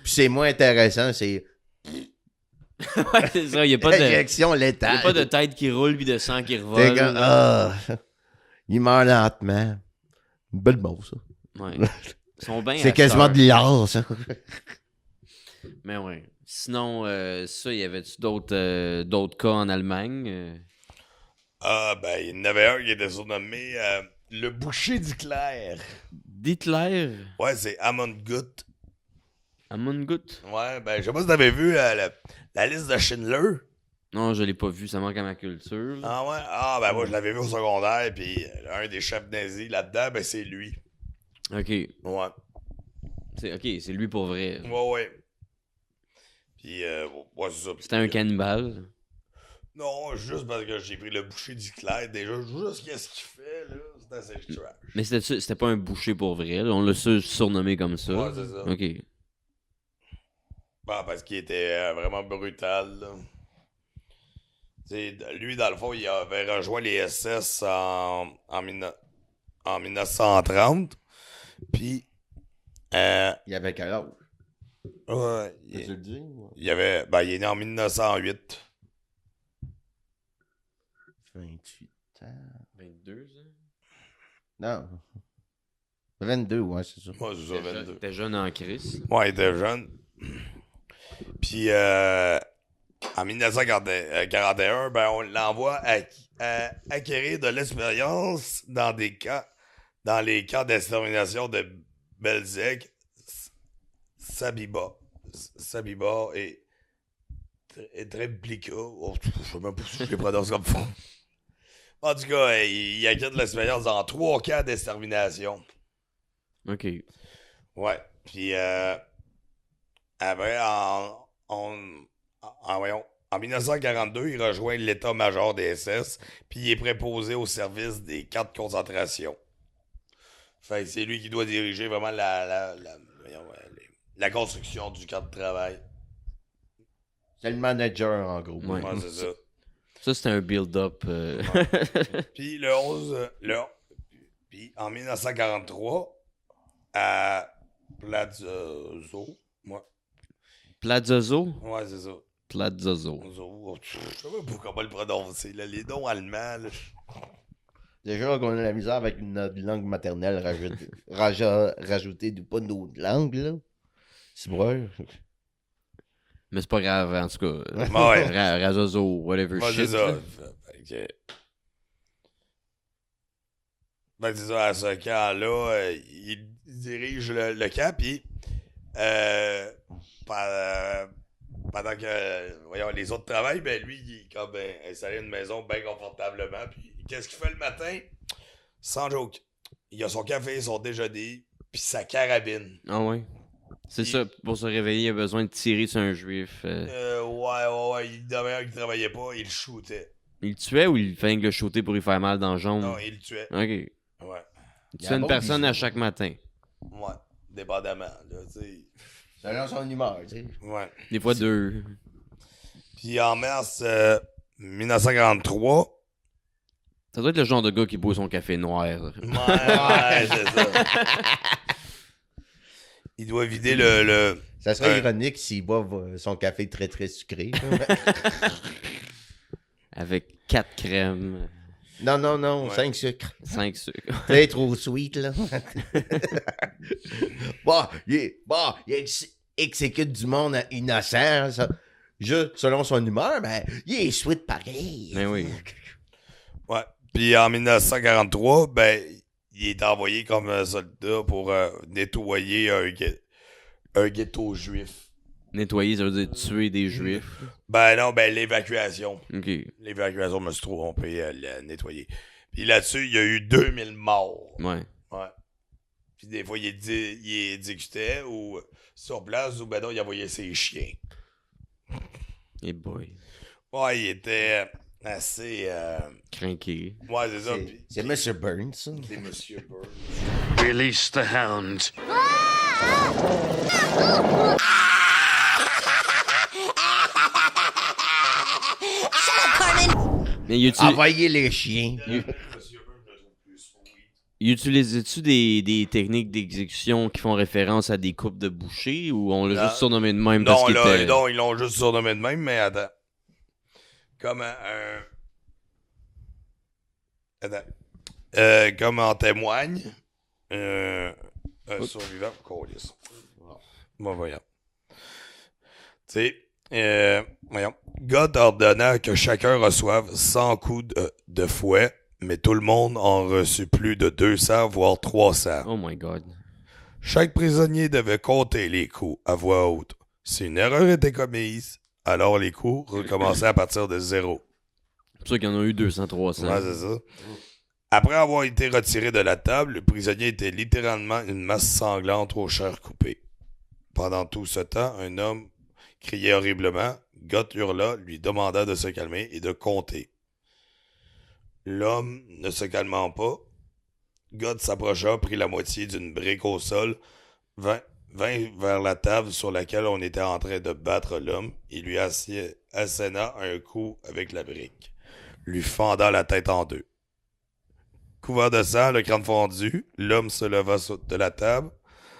Puis c'est moins intéressant, c'est Ouais, c'est ça, il n'y a pas de. injection Il n'y létale. a pas de tête qui roule puis de sang qui T'es revole. comme, là. il meurt lentement. Une belle mot, ça. Ouais. Ils sont bien C'est quasiment acheteurs. de l'art, ça. Mais ouais. Sinon, ça, y avait-tu d'autres cas en Allemagne? Ah, ben, il y en avait un qui était surnommé le boucher d'Hitler. D'Hitler? Ouais, c'est Amon Gut. Amungut? Ouais, ben, je sais pas si t'avais vu la liste de Schindler. Non, je l'ai pas vu, ça manque à ma culture. Là. Ah ouais? Ah, ben, moi, je l'avais vu au secondaire, puis un des chefs nazis là-dedans, ben, c'est lui. Ok. Ouais. C'est lui pour vrai. Ouais. Puis, ouais, c'est ça. C'était un cannibale. Non, juste parce que j'ai pris le boucher d'Hitler. Déjà, juste qu'est-ce qu'il fait, là, c'est assez trash. Mais c'était pas un boucher pour vrai. Là. On l'a surnommé comme ça. Ouais, c'est ça. Ok. Bon, parce qu'il était vraiment brutal, là. T'sais, lui, dans le fond, il avait rejoint les SS en 1930. Puis, Il y avait quel âge? ouais, Peux-tu le dire? il est né en 1908. 28 ans. 22 ans? Non. 22, ouais, c'est ça. Ouais, c'est ça, 22. T'es jeune en crise. Ouais, il était jeune. Puis, en 1941, ben, on l'envoie à acquérir de l'expérience dans les camps d'extermination de Belzec, Sabiba et Treblinka. Oh, je sais même pas si je les prononce comme ça. En tout cas, il acquiert de l'expérience dans 3 camps d'extermination. Ok. Ouais. Puis, après, en 1942, il rejoint l'état-major des SS, puis il est préposé au service des camps de concentration. Fait que c'est lui qui doit diriger vraiment la construction du camp de travail. C'est le manager, en gros. Ouais. Ouais, c'est ça. Ça, c'était un build-up. Puis puis en 1943, à Plazozo. Ouais, Plazozo? ouais, c'est ça. Plazozo. Je sais même pas comment le prononcer. Là. Les noms allemands. Là. Déjà qu'on a la misère avec notre langue maternelle rajoutée du pas d'autres langues, là. C'est vrai. Mais c'est pas grave, en tout cas. Ouais. Razozo, whatever Ouais, c'est shit. ça. là. Fait que- Ben, c'est ça, à ce camp-là, il dirige le camp, puis pendant que voyons, les autres travaillent, ben lui, il est comme installé une maison bien confortablement, puis qu'est-ce qu'il fait le matin? Sans joke. Il a son café, son déjeuner, puis sa carabine. Ah ouais. C'est ça, pour se réveiller, il a besoin de tirer sur un juif. Ouais. Il y avait un qui travaillait pas, il le shootait. Il le tuait ou il fallait le shooter pour lui faire mal dans la jambe? Non, il le tuait. Ok. Ouais. Il tuait une personne à chaque matin. Ouais. Dépendamment, là, tu sais. Selon son humeur, tu sais. Ouais. Des fois deux. Puis en mars 1943. Ça doit être le genre de gars qui boit son café noir. Ouais, c'est ça. Il doit vider le. Ça serait ironique s'il boit son café très très sucré. Avec 4 crèmes, Non, Ouais. 5 sucres. 5 sucres. T'es trop sweet, là. Il exécute du monde innocent, ça. Juste selon son humeur, ben, il est sweet pareil. Ben oui. Ouais. Puis en 1943, ben, il est envoyé comme un soldat pour nettoyer un ghetto juif. Nettoyer, ça veut dire tuer des juifs. Ben non, ben l'évacuation. OK. L'évacuation, je me suis trompé, nettoyer. Puis là-dessus, il y a eu 2000 morts. Ouais. Ouais. Puis des fois, il exécutait ou sur place ou ben non, il envoyait ses chiens. Hey boy. Ouais, il était assez... Crinqué. Ouais, c'est ça. C'est M. Burns, ça. C'est Monsieur Burns. Release the hound. Mais Envoyez les chiens. utilisais-tu des techniques d'exécution qui font référence à des coupes de boucher ou on l'a Non. juste surnommé de même parce qu'il était... Non, ils l'ont juste surnommé de même, mais attends. Comme comme en témoigne, un survivant. Câlisse. Bon, voyons. Tu sais, voyons. God ordonna que chacun reçoive 100 coups de fouet, mais tout le monde en reçut plus de 200, voire 300. Oh my God. Chaque prisonnier devait compter les coups à voix haute. Si une erreur était commise, alors les coups recommençaient à partir de 0. C'est pour ça qu'il y en a eu 200-300. Ouais, c'est ça. Après avoir été retiré de la table, le prisonnier était littéralement une masse sanglante aux chairs coupées. Pendant tout ce temps, un homme criait horriblement. Gott hurla, lui demanda de se calmer et de compter. L'homme ne se calmant pas, Gott s'approcha, prit la moitié d'une brique au sol, vint vers la table sur laquelle on était en train de battre l'homme et lui asséna un coup avec la brique, lui fendant la tête en deux. Couvert de sang, le crâne fondu, l'homme se leva de la table,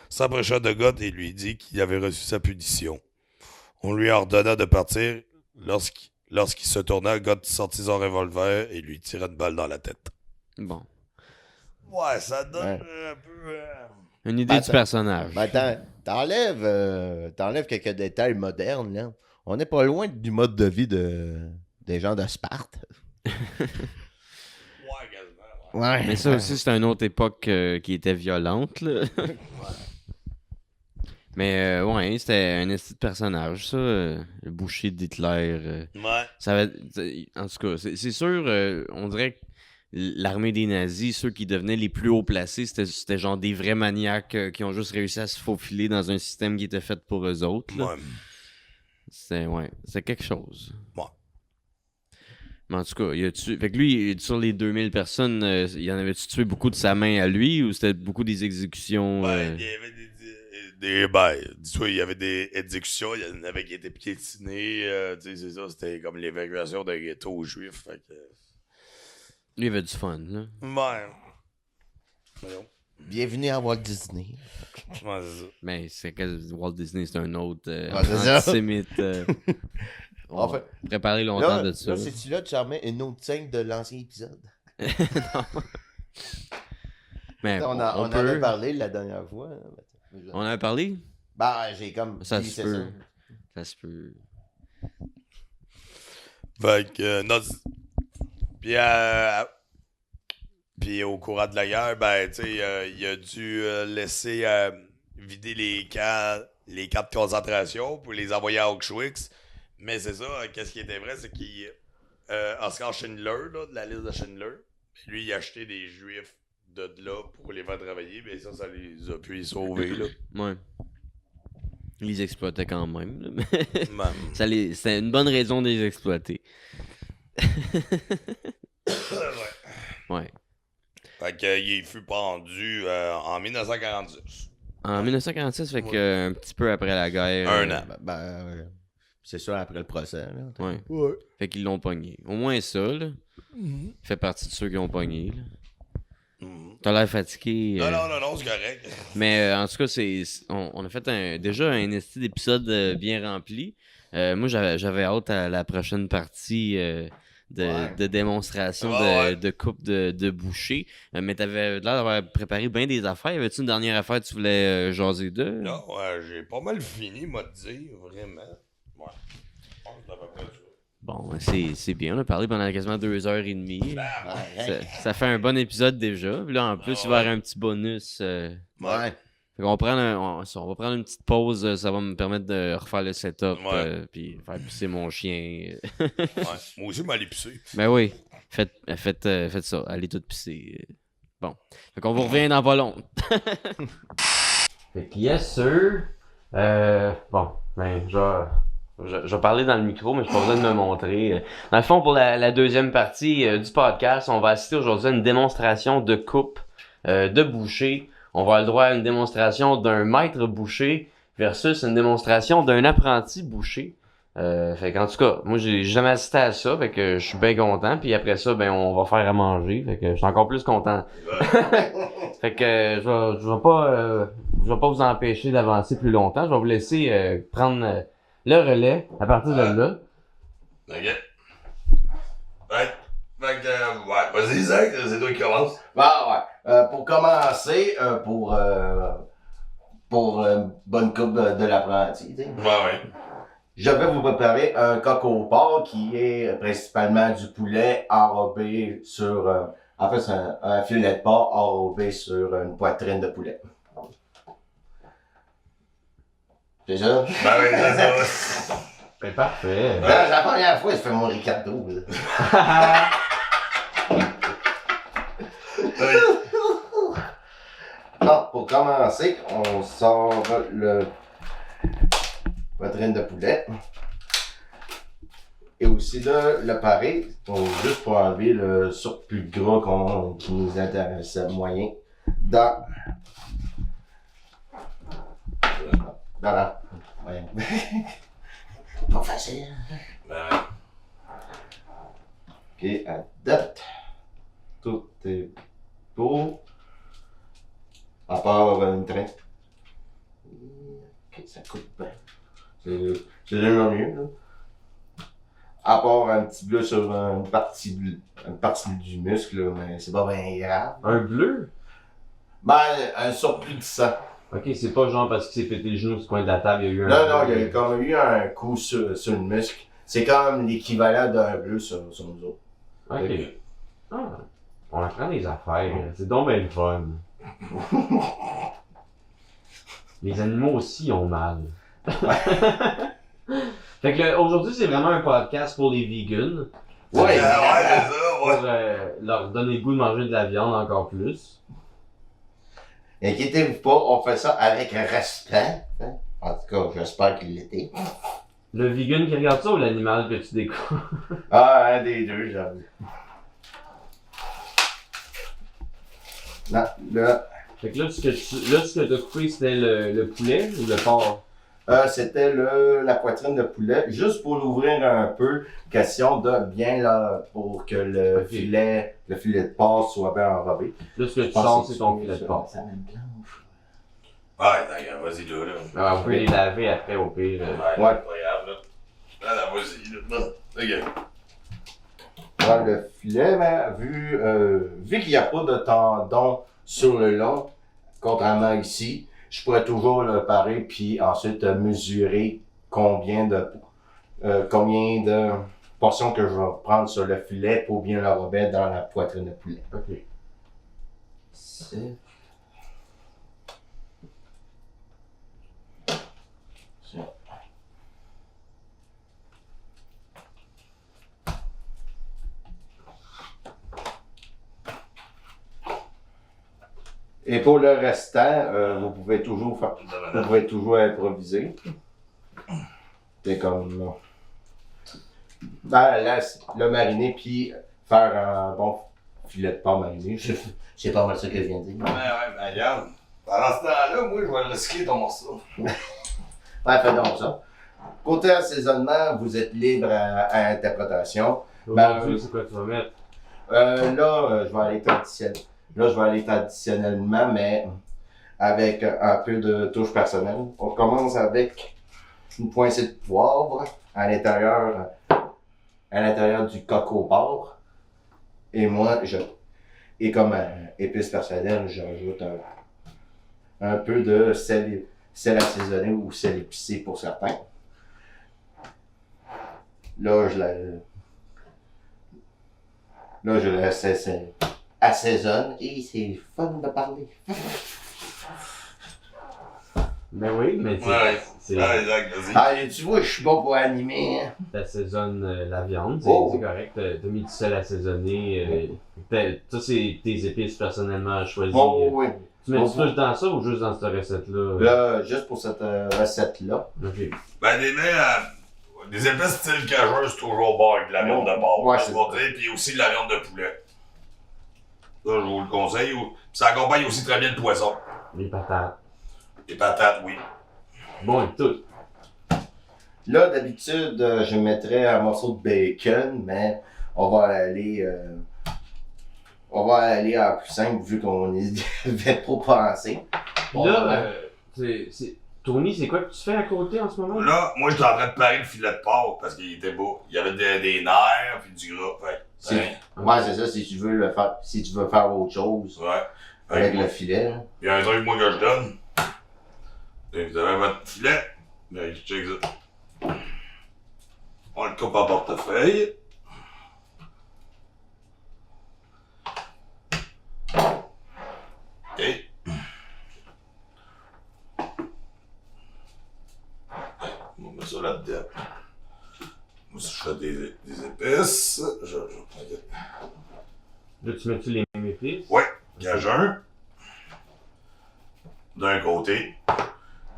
s'approcha de Gott et lui dit qu'il avait reçu sa punition. On lui ordonna de partir. Lorsqu'il se tourna, Gott sortit son revolver et lui tira une balle dans la tête. Bon. Ouais, ça donne Ouais. un peu... Une idée du personnage. Ben, t'enlèves quelques détails modernes, là. On n'est pas loin du mode de vie des gens de Sparte. Ouais, quasiment, ouais. Ouais. Mais ça aussi, c'est une autre époque qui était violente, là. Mais ouais, c'était un esti de personnage, ça. Le boucher d'Hitler. Ouais. Ça va, en tout cas, c'est sûr, on dirait que l'armée des nazis, ceux qui devenaient les plus hauts placés, c'était genre des vrais maniaques qui ont juste réussi à se faufiler dans un système qui était fait pour eux autres. Là. Ouais. C'est quelque chose. Ouais. Mais en tout cas, fait que lui, sur les 2000 personnes, il y en avait-tu tué beaucoup de sa main à lui ou c'était beaucoup des exécutions? Ben, il y avait il y avait des exécutions, il y en avait qui étaient piétinés, tu sais, c'est ça, c'était comme l'évacuation d'un ghetto juif, fait que... Lui, il avait du fun, là. Ouais. Voyons. Bienvenue à Walt Disney. Ouais, c'est ça. Mais c'est que Walt Disney, c'est un autre c'est ça. antisémite. On En va fait, préparer longtemps là, de ça. là, c'est-tu là que tu remets une autre scène de l'ancien épisode? Non. Mais On en peut. avait parlé la dernière fois. On en avait parlé? Ben, j'ai comme... Ça dit, se c'est peut. Ça se peut. Fait que, non, puis au courant de la guerre, ben, tu sais, il a dû laisser vider les camps de concentration pour les envoyer à Auschwitz. Mais c'est ça, qu'est-ce qui était vrai, c'est qu'il... Oscar Schindler, là, de la liste de Schindler, lui, il a acheté des Juifs de là pour les faire travailler, mais ça les a pu les sauver, là. Ouais. Ils les exploitaient quand même. Là. Man. C'était une bonne raison de les exploiter. Ouais. Fait qu'il fut pendu en 1946. En 1946, fait que un petit peu après la guerre. Un an. C'est ça, après le procès. Là. Ouais. Ouais. Fait qu'ils l'ont pogné. Au moins ça, là. Il fait partie de ceux qui ont pogné, là. T'as l'air fatigué. Non, c'est correct. Mais en tout cas, on a fait déjà un esti d'épisode bien rempli. Moi, j'avais hâte à la prochaine partie de démonstration de coupe de boucher. Mais t'avais l'air d'avoir préparé bien des affaires. Y avait-tu une dernière affaire que tu voulais jaser de? Non, j'ai pas mal fini, moi, te dire, vraiment. Ouais. Bon, c'est bien. On a parlé pendant quasiment 2h30. Ouais. Ça fait un bon épisode déjà. Puis là, en plus, il va y avoir un petit bonus. Ouais. Fait qu'on va prendre une petite pause. Ça va me permettre de refaire le setup. Puis faire pisser mon chien. Ouais. Moi aussi, m'aller pisser. Ben oui. Faites ça. Allez tout pisser. Bon. Fait qu'on vous revient dans pas longtemps. Fait que yes, sir. Bon, ben, je vais parler dans le micro, mais je n'ai pas besoin de me montrer. Dans le fond, pour la deuxième partie du podcast, on va assister aujourd'hui à une démonstration de coupe de boucher. On va avoir le droit à une démonstration d'un maître boucher versus une démonstration d'un apprenti boucher. Fait qu'en tout cas, moi j'ai jamais assisté à ça, fait que je suis bien content. Puis après ça, ben on va faire à manger, fait que je suis encore plus content. Fait que je vais pas vous empêcher d'avancer plus longtemps. Je vais vous laisser prendre le relais à partir de là. Ok. Ouais, vas-y, Zach, c'est toi qui commence. Ouais. Pour commencer, pour bonne coupe de l'apprenti, tu sais. Ouais. Je vais vous préparer un coq au porc qui est principalement du poulet enrobé sur... en fait, c'est un filet de porc enrobé sur une poitrine de poulet. C'est ça? Ben oui, c'est ça. Ben parfait. C'est la première fois que je fais mon Ricardo. Là. Non, pour commencer, on sort le poitrine de poulet. Et aussi là, le paré, juste pour enlever le surplus de gras qui nous intéresse moyen dans la... Ouais. Pas facile. Ok, à date, tout est beau. À part une train. Ok, ça coupe bien. C'est déjà mieux, là. À part un petit bleu sur une partie du muscle, là, mais c'est pas bien grave. Un bleu? Ben, un surplus de sang. Ok, c'est pas genre parce qu'il s'est pété le genou sur le coin de la table, il y a eu un... Non, il y a comme eu un coup sur le muscle. C'est comme l'équivalent d'un bleu sur nous autres. Ok. Ah, on apprend des affaires. C'est donc bien le fun. Les animaux aussi ont mal. Fait que aujourd'hui, c'est vraiment un podcast pour les vegans. Ouais, c'est ça, Pour leur donner le goût de manger de la viande encore plus. Inquiétez-vous pas, on fait ça avec respect. Hein? En tout cas, j'espère qu'il l'était. Le vegan qui regarde ça ou l'animal que tu découvres? Ah, un des deux, j'avoue. Non, là, Fait que là, ce que t'as coupé, c'était le poulet ou le porc? c'était la poitrine de poulet, juste pour l'ouvrir un peu, question de bien là, pour que le filet de porc soit bien enrobé. Là, ce que tu sors, c'est ton filet de porc. Ça même planche. Ouais, d'accord, vas-y, là. Ah, vous pouvez les laver après, au pire. Ouais. Incroyable, là. Là, vas-y, là. Ok. Dans le filet, mais vu qu'il n'y a pas de tendon sur le long, contrairement ici, je pourrais toujours le parer puis ensuite mesurer combien de portions que je vais prendre sur le filet pour bien l'enrober dans la poitrine de poulet. Ok. C'est... Et pour le restant, vous pouvez toujours improviser. C'est comme le mariner puis faire un bon filet de porc mariné. C'est pas mal ça que je viens de dire. Ouais, regarde. Pendant ce temps-là, moi, je vais recycler ton morceau. Ouais, fais donc ça. Côté assaisonnement, vous êtes libre à interprétation. Aujourd'hui, c'est quoi tu vas mettre? Je vais aller traditionnel. Là, je vais aller traditionnellement, mais avec un peu de touche personnelle. On commence avec une poincée de poivre à l'intérieur du coq au porc. Et moi, et comme épice personnelle, j'ajoute un peu de sel assaisonné ou sel épicé pour certains. Là, je assaisonne et c'est fun de parler. Ben oui, mais Ouais. c'est Exact, vas-y. Ah, tu vois, je suis bon pour animer. Hein. t'assaisonnes la viande, Oh. c'est correct. T'as mis du sel assaisonné. Ça, c'est tes épices personnellement choisies. Bon, oui. Tu mets-tu tout dans ça ou juste dans cette recette-là? Là, juste pour cette recette-là. Ok. Ben, des épices style cajun, c'est toujours bon avec de la viande de porc. Ouais, je c'est vais dire, puis aussi de la viande de poulet. Ça, je vous le conseille. Puis ça accompagne aussi très bien le poisson. Les patates. Les patates, oui. Bon, et tout. Là, d'habitude, je mettrais un morceau de bacon, mais on va aller à plus simple vu qu'on y avait trop pensé. Puis là, Tony, c'est quoi que tu fais à côté en ce moment? Là, moi, j'étais en train de parer le filet de porc parce qu'il était beau. Il y avait des nerfs puis du gras. Ouais, Ouais, c'est ça, si tu veux faire autre chose ouais. avec le filet. Là. Il y a un truc, moi, que je donne. Vous avez votre filet. Ben, check ça. On le coupe en portefeuille. Et on met ça là-dedans. Moi, si je fais des épices, je prends Là, tu mets-tu les mêmes épices? ouais, cajun. D'un côté.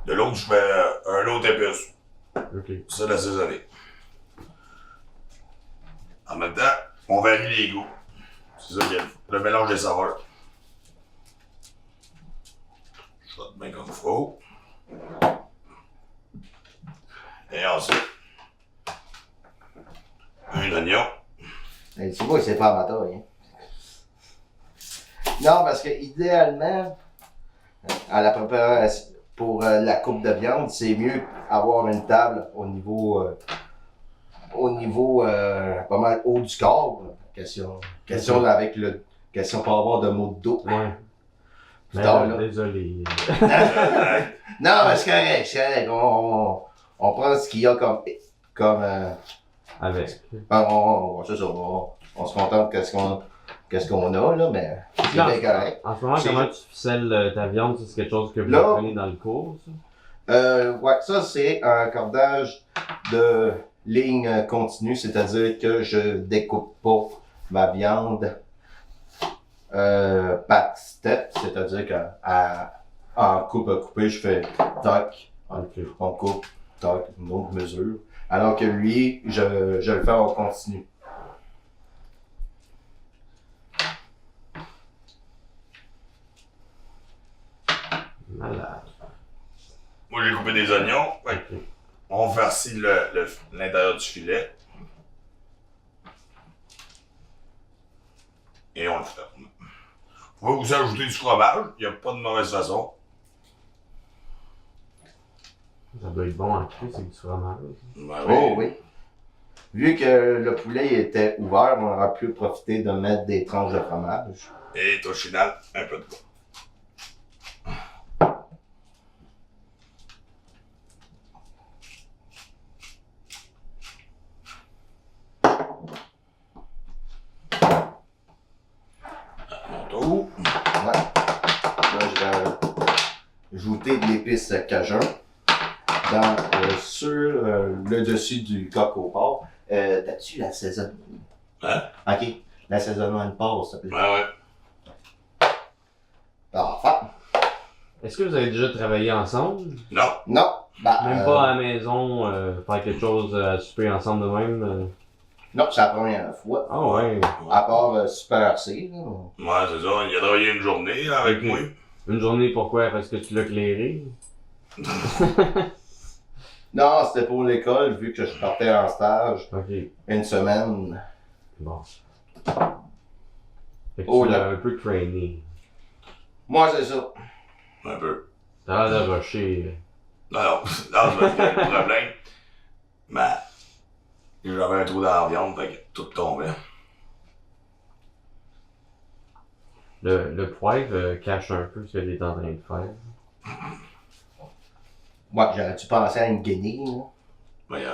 De l'autre, je mets un autre épice. Ok. Ça, l'assaisonner. En même temps, on varie les goûts. C'est ça qui est le mélange des saveurs. Je fais bien comme il faut. Et ensuite, un oignon. Et tu vois, c'est pas amateur. Hein. Non, parce que idéalement, à la préparation, pour la coupe de viande, c'est mieux avoir une table au niveau pas mal haut du corps. Question avec le. Question pour avoir de mots de dos. Ouais. Plus tard, là. Désolé. Non, mais c'est correct. On prend ce qu'il y a comme Avec. c'est ça, on se contente qu'est-ce qu'on a, là, mais c'est Non. bien correct. En ce moment, C'est- comment tu ficelles ta viande? Ça, c'est quelque chose que vous Là- apprenez dans le cours, ça? Ouais, ça, c'est un cordage de ligne continue, c'est-à-dire que je découpe pas ma viande par step, c'est-à-dire qu'en coupe à couper, je fais tac, Ok. on coupe, tac, une autre mesure. Alors que lui, je le fais en continu. Malade. Moi, j'ai coupé des oignons. Fait que Ok. on farcit l'intérieur du filet. Et on le fait. Vous pouvez aussi ajouter du fromage. Il n'y a pas de mauvaise façon. Ça doit être bon en cru, c'est du fromage. Ben Oh oui. Vu que le poulet était ouvert, on aura pu profiter de mettre des tranches de fromage. Et au final, un peu de beurre. Tout. Ouais. Là, je vais ajouter de l'épice cajun sur le dessus du coq au porc. T'as-tu l'assaisonnement? Hein? Ok. L'assaisonnement de porc, s'il te plaît. Ouais, ouais. Parfait. Est-ce que vous avez déjà travaillé ensemble? Non. Non. Bah, Même pas à la maison, faire quelque chose à souper ensemble de même? Non, c'est la première fois. Ah ouais. À part Super C. Là. Ouais, c'est ça. Il a travaillé une journée avec Ok. moi. Une journée, pourquoi? Parce que tu l'as clairé? Non, c'était pour l'école, vu que je partais en stage Ok. une semaine. Bon. Fait que Oh tu là. l'as un peu trainé. Moi, c'est ça. Un peu. T'as l'air de rusher. Non, non. Non, c'est parce qu'il y a le problème. Mais j'avais un trou dans la viande, fait que tout tombait. Le poivre cache un peu ce que t'es en train de faire. Ouais, j'aurais-tu pensé à une guenille, là? Mais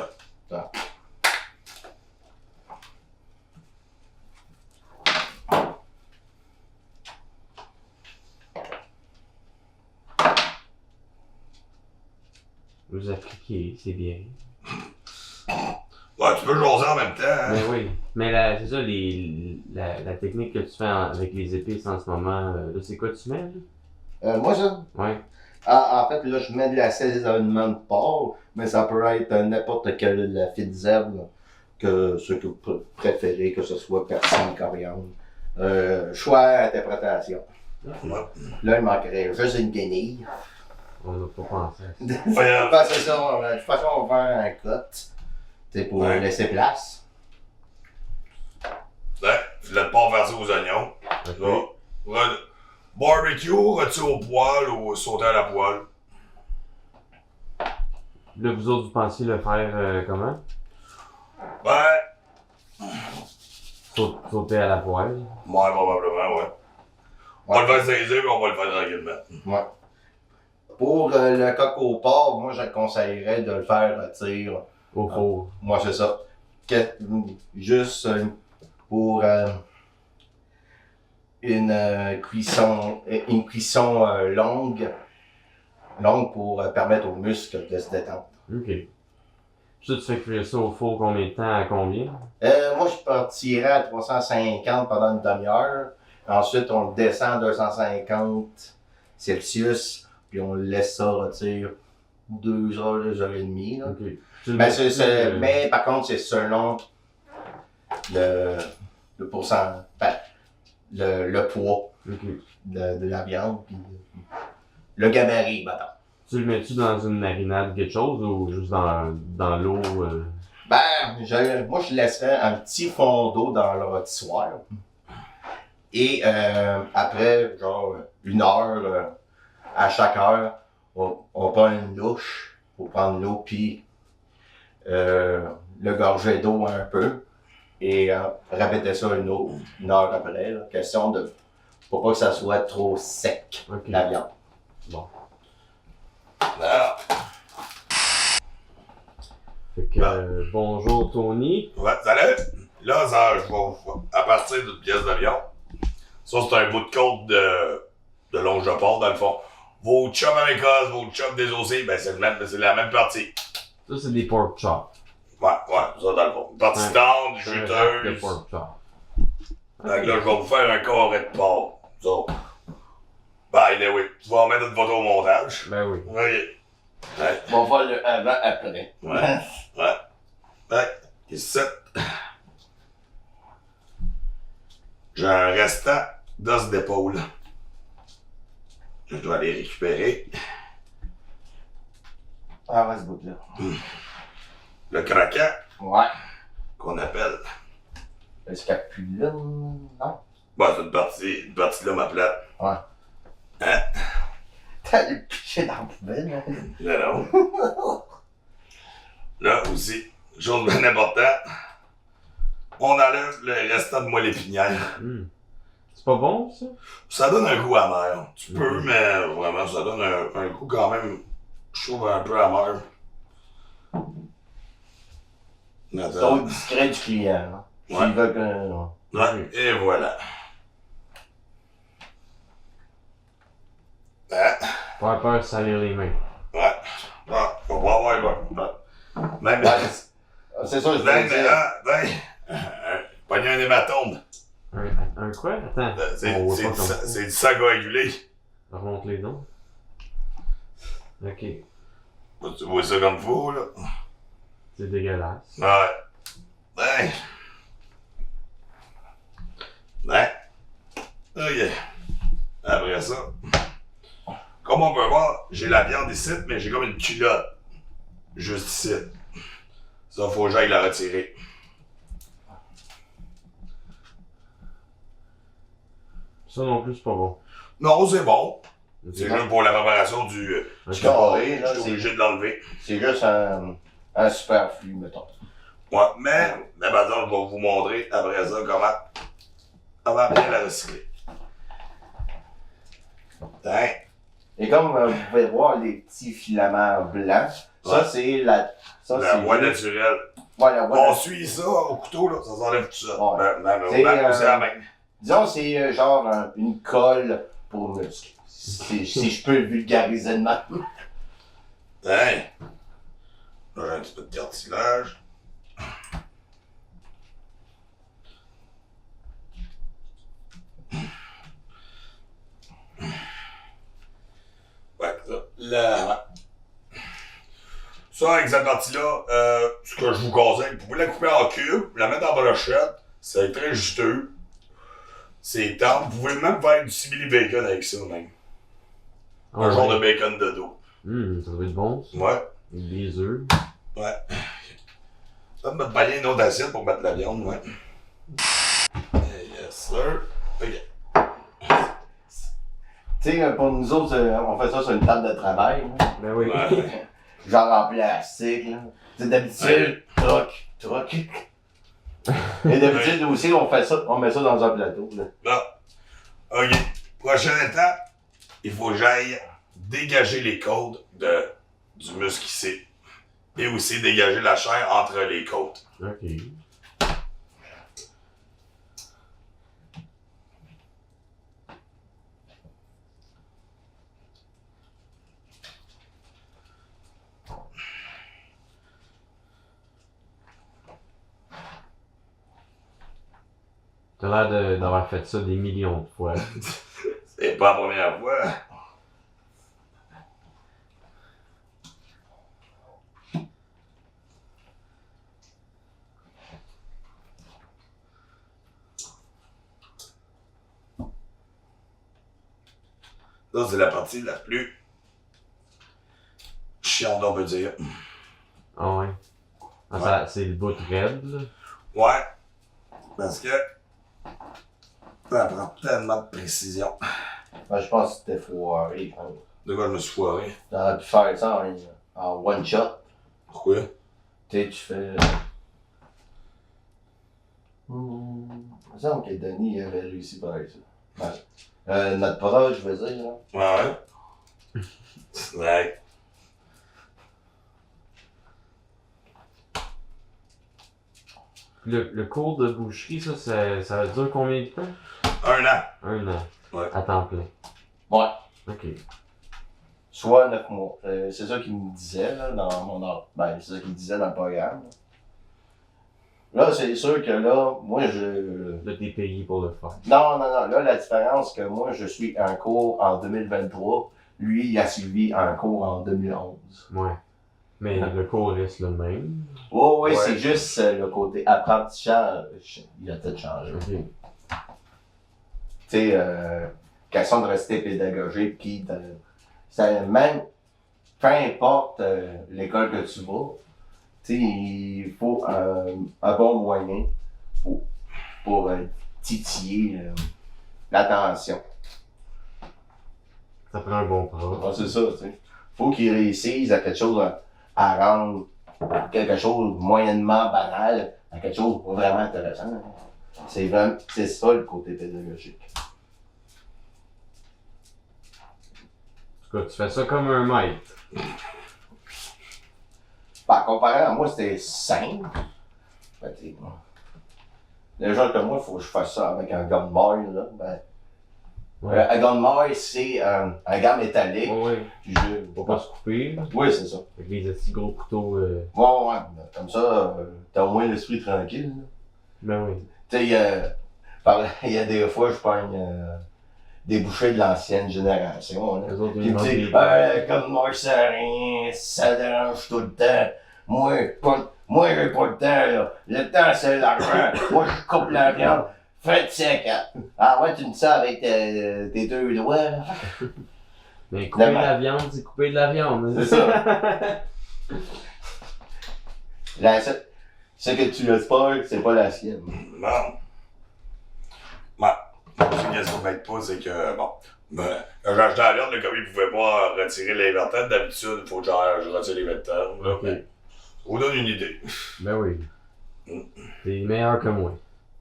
vous appliquez, c'est bien. Ouais, tu peux jaser en même temps, hein? Mais oui. Mais c'est ça, la technique que tu fais avec les épices en ce moment, là, c'est quoi tu mets, là? Moi, ça? Ouais. En fait, là, je mets de l'assaisonnement de porc, mais ça peut être n'importe quelle fine herbe, que ce que vous préférez, que ce soit persil, coriandre. Choix à interprétation. Ouais. Là, il manquerait juste une guenille. On n'a pas pensé à ça. Ouais, C'est ça, de toute façon, on va faire un cut. C'est pour Ouais. laisser place. ouais, filet de porc versé aux oignons. Là, barbecue, rôti au poêle ou sauté à la poêle. Là, vous autres, vous pensiez le faire comment? Ben, Sauter à la poêle. ouais, probablement, ouais. On va le faire saisir, mais on va le faire tranquillement. Ouais. Pour le coq au porc, moi, je conseillerais de le faire tir. Au four. Moi, c'est ça. Juste pour une cuisson longue pour permettre aux muscles de se détendre. Ok. Ça, tu fais cuire ça au four combien de temps, à combien? Moi, je partirais à 350 pendant une demi-heure. Ensuite, on le descend à 250 Celsius, puis on le laisse ça rôtir 2 heures, 2 heures et demie. Là. Ok. Mais par contre, c'est selon le pourcent, le poids Ok. de la viande, puis le gabarit, maintenant. Tu le mets-tu dans une marinade quelque chose ou juste dans l'eau? Moi, je laisserais un petit fond d'eau dans le rôtissoir. Et après, genre, 1 heure, à chaque heure, on prend une louche pour prendre l'eau, puis le gorger d'eau un peu. Et répéter ça 1 heure après. Là. Question de. Pour pas que ça soit trop sec, Ok. la viande. Bon. Alors, Fait que, bonjour Tony. ouais, salut! Là, ça, je vais, à partir d'une pièce de viande, ça, c'est un bout de côte de longe de porc, dans le fond. Vos chums avec os, vos chums désossés, ben, c'est la même partie. Ça, c'est des pork chops. Ouais, ça, dans le fond. Une partie Ouais. tendre, C'est un rack de juteuse. pork chops. Donc là, je vais vous faire un carré de porc. Ça. By the way, tu vas en mettre une photo au montage. Ben oui. Ok. Ouais. On va le avant-après. Ouais. Ouais. Ici. J'ai un restant d'os d'épaule. Je dois aller récupérer. Ah, ouais, ce bout-là. Le craquant Ouais. qu'on appelle. Le scapulum, non? Bah, c'est une partie de ma plate. Ouais. Hein? T'as le piché dans la poubelle, là. Non. Là aussi, chose bien importante, on enlève le restant de moelle épinière. C'est pas bon, ça? Ça donne un goût amer. Tu peux, mais vraiment, ça donne un goût quand même, je trouve, un peu amer. C'est Attends. au discret du client. Hein. Ouais. S'il veut que. Ouais, et voilà. Hein? Pas peur de salir les mains. Ouais. Ah, faut pas avoir peur. Même, C'est ça, je voulais dire. pogner un hématome. Un quoi? Attends. C'est On voit pas comme c'est du sang coagulé. Remonte les dents. Ok. Tu vois ça comme fou, là? C'est dégueulasse. Ouais. Ouais. Ok. Après ça, comme on peut voir, j'ai la viande ici, mais j'ai comme une culotte. Juste ici. Ça, faut que j'aille la retirer. Ça non plus, c'est pas bon. Non, c'est bon. Ok. C'est juste pour la préparation du Ok. carré, là, je suis obligé de l'enlever. C'est juste un superflu, mettons. Ouais, mais par exemple, je vais vous montrer après ça comment bien la recycler. Tiens. Et comme vous pouvez voir les petits filaments blancs, ça Ouais. c'est la. Ça, La c'est voie juste- naturelle. Ouais, la voie On naturelle. suit ça au couteau, là, ça s'enlève tout ça. Ouais. Ben, C'est, c'est la main. Disons, c'est genre une colle pour muscle. Si je peux le vulgariser de même. Hein? Là, j'ai un petit peu de cartilage. Ouais, ça. Là, ouais. Ça, avec cette partie-là, ce que je vous conseille, vous pouvez la couper en cubes, la mettre en brochette, c'est très juteux. C'est tendre. Vous pouvez même faire du simili bacon avec ça, même. Un genre de bacon de dos. Ça doit être bon, ça. Ouais. Avec des œufs. Ouais. Ça me bailler une autre assiette pour mettre la viande, ouais. Yes, sir. Ok. Tu sais, pour nous autres, on fait ça sur une table de travail. Là. Ben oui. Ouais. Genre en plastique. Là. Tu sais, d'habitude, troc. Et d'habitude aussi, on met ça dans un plateau. Là. Bon. Ok. Prochaine étape, il faut que j'aille dégager les côtes du muscle ici. Et aussi dégager la chair entre les côtes. Ok. T'as l'air d'avoir fait ça des millions de fois. C'est pas la première fois. Ça, c'est la partie la plus chiante, on peut dire. Ah ouais. Ah, Ouais. ça, c'est le bout de raide, là. Ouais. Parce que ça prend tellement de précision. Ben, je pense que c'était foiré. Hein. De quoi je me suis foiré? T'aurais pu faire ça en one shot. Pourquoi? Tu sais, tu fais. Il me semble que Denis avait réussi par ça. Ouais. Notre proche, je veux dire. Là. Ouais. Ouais. Le cours de boucherie, ça dure combien de temps? 1 an. 1 an. Ouais. À temps plein. Ouais. Ok. Soit 9 mois. C'est ça qu'il me disait là, dans mon ordre. Ben, c'est ça qu'il disait dans le programme. Là, c'est sûr que là, moi, je. Là, t'es payé pour le faire. Non. Là, la différence, que moi, je suis un cours en 2023. Lui, il a suivi un cours en 2011. Ouais. Mais le cours reste le même. Oh, oui, Ouais. c'est juste le côté apprentissage. Il a peut-être changé. Ok. Tu sais, question de rester pédagogique, puis même, peu importe l'école que tu vas, tu sais, il faut un bon moyen pour titiller l'attention. Ça prend un bon prof. Ouais, c'est ça, tu sais. Faut qu'ils réussissent à quelque chose à rendre quelque chose moyennement banal à quelque chose de vraiment intéressant. C'est ça le côté pédagogique. En tout cas, tu fais ça comme un maître. Ben, comparé à moi, c'était simple. Ben, t'sais, déjà que moi, il faut que je fasse ça avec un gun boy, là. Ben, Ouais. un gun boy, c'est un gant métallique. Ouais. Puis Faut pas se couper, là. Oui, c'est ça. Avec les petits gros couteaux. Ouais. Comme ça, t'as au moins l'esprit tranquille. Là. Ben oui. Tu sais, il y a des fois, je pogne des bouchées de l'ancienne génération. Là. Les autres, Qui ils me vendent disent, des- comme moi, je sais rien, ça dérange tout le temps. Moi, j'ai pas le temps, là. Le temps, c'est l'argent. Moi, je coupe la viande. Faites sec. Hein. Ah ouais, tu me dis ça avec tes deux doigts, là. Mais couper de Demain. la viande, c'est couper de la viande. C'est ça. Ce que tu espères, c'est pas la sienne. Non. Bon. Ce qui se fait pas, c'est que, bon, quand j'ai acheté la viande, le commis pouvait pas retirer les vertèbres. D'habitude, il faut que je retire les vertèbres. Là, Ok. mais ça vous donne une idée. Ben oui. T'es meilleur que moi.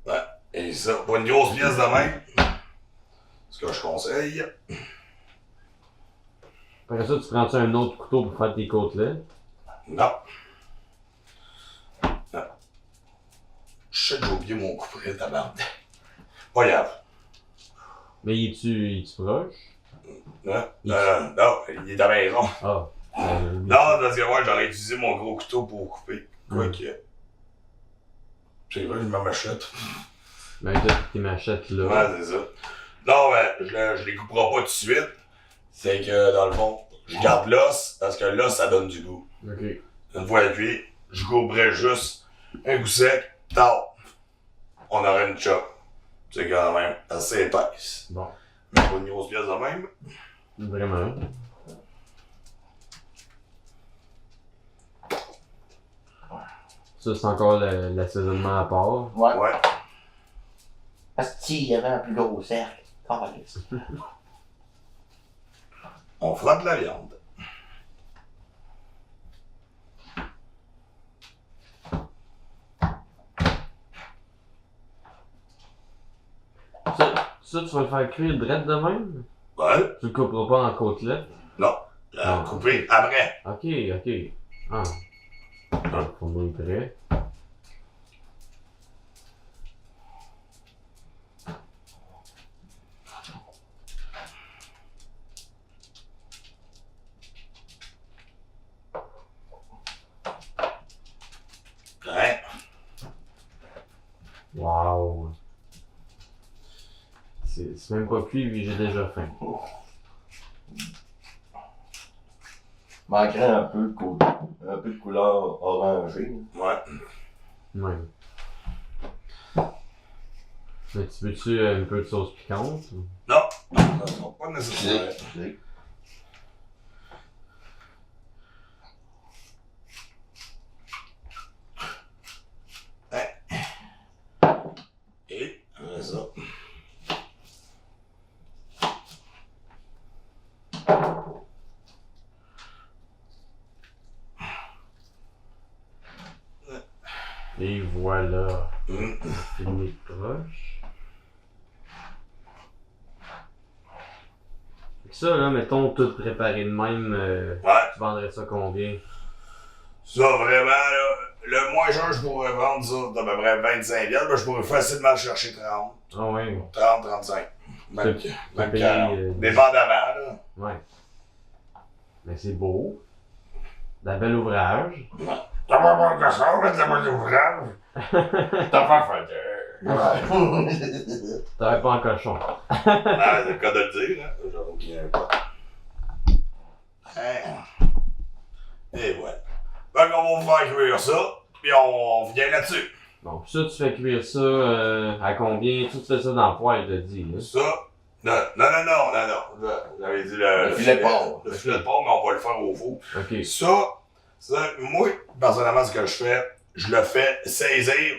Ouais. Et ça, pour une grosse pièce de même, ce que je conseille, Après ça, tu prends-tu un autre couteau pour faire tes côtelettes? non. Non. Je sais que j'ai oublié mon couperet, tabarnak. Pas grave. Mais es-tu proche? Non, il est à la maison. Ah. Non, parce que ouais, j'aurais utilisé mon gros couteau pour couper. Quoi que. C'est vrai, je me machette. Ben, t'as tes machettes là. Ouais, c'est ça. Non, mais je les couperai pas tout de suite. C'est que, dans le fond, je garde l'os, parce que l'os, ça donne du goût. Ok. Une fois cuit, je couperai juste un coup sec, tard. On aurait une chop. C'est quand même assez épaisse. Bon. Mais pas une grosse pièce de même. Vraiment. Ça, c'est encore l'assaisonnement à part. Ouais. Ouais. Asti, il y avait un plus gros cercle. Calisse. On frotte la viande. Ça, tu vas le faire cuire direct de même? Ouais. Tu le couperas pas en côtelettes? Non. Couper après. Ok, ok. Ah. Faut me prêt. Ouais. Wow. C'est même pas cuit, puis j'ai déjà faim. Manquerait un peu de couleur orangée. Ouais. Ouais. Mais tu veux-tu un peu de sauce piquante? Ou? Non. Ça sera pas nécessaire. Et, ça. Et voilà. Mm. Fini proche. Fait que ça, là, mettons, tout préparé de même, Ouais. tu vendrais ça combien? Ça, vraiment, là, le moins cher, je pourrais vendre ça d'à peu près 25$, mais je pourrais facilement le chercher 30. Ah ouais. 30, 35. Même, Tu même payes, 40. Dépendamment, là. Ouais. Mais c'est beau. D'un bel ouvrage. T'as pas bon que ça, mais t'as pas d'ouvrage. T'as pas fait T'aurais pas en cochon. Ah, c'est le cas de le dire, hein. J'avoue qu'il y a un pas. Et ouais. Fait qu'on va vous faire cuire ça, puis on vient là-dessus. Bon, pis ça, tu fais cuire ça à combien? Tu fais ça dans le poêle, je te dis. Là. Ça, non. J'avais dit le filet de porc. Le filet de porc, mais on va le faire au four. Ok. Ça, moi, personnellement, ce que je fais, je le fais saisir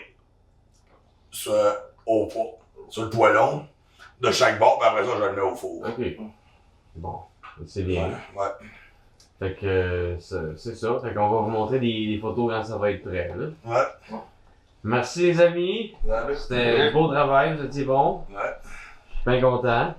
sur le poêlon de chaque bord, puis après ça, je le mets au four. Ok. Bon, c'est bien. Ouais. Fait que c'est ça. Fait qu'on va vous montrer des photos quand ça va être prêt. Là. Ouais. Merci les amis. C'était un beau travail, vous étiez bon. Ouais. Je suis bien content.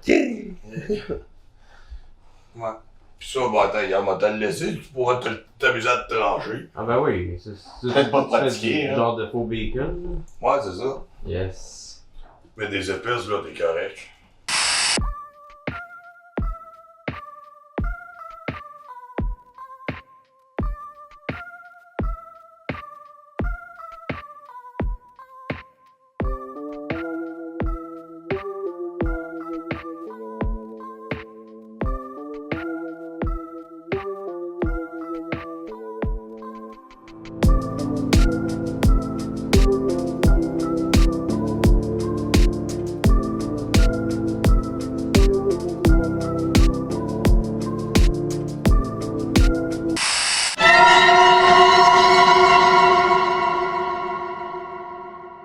Ouais. Pis ça, bah, attends, il va te le laisser, tu pourras t'amuser à te trancher. Ah ben oui, c'est Peut-être pas tu fais pratiquer, du hein. genre de faux bacon. Ouais, c'est ça. Là. Yes. Mais des épices, là, t'es correct.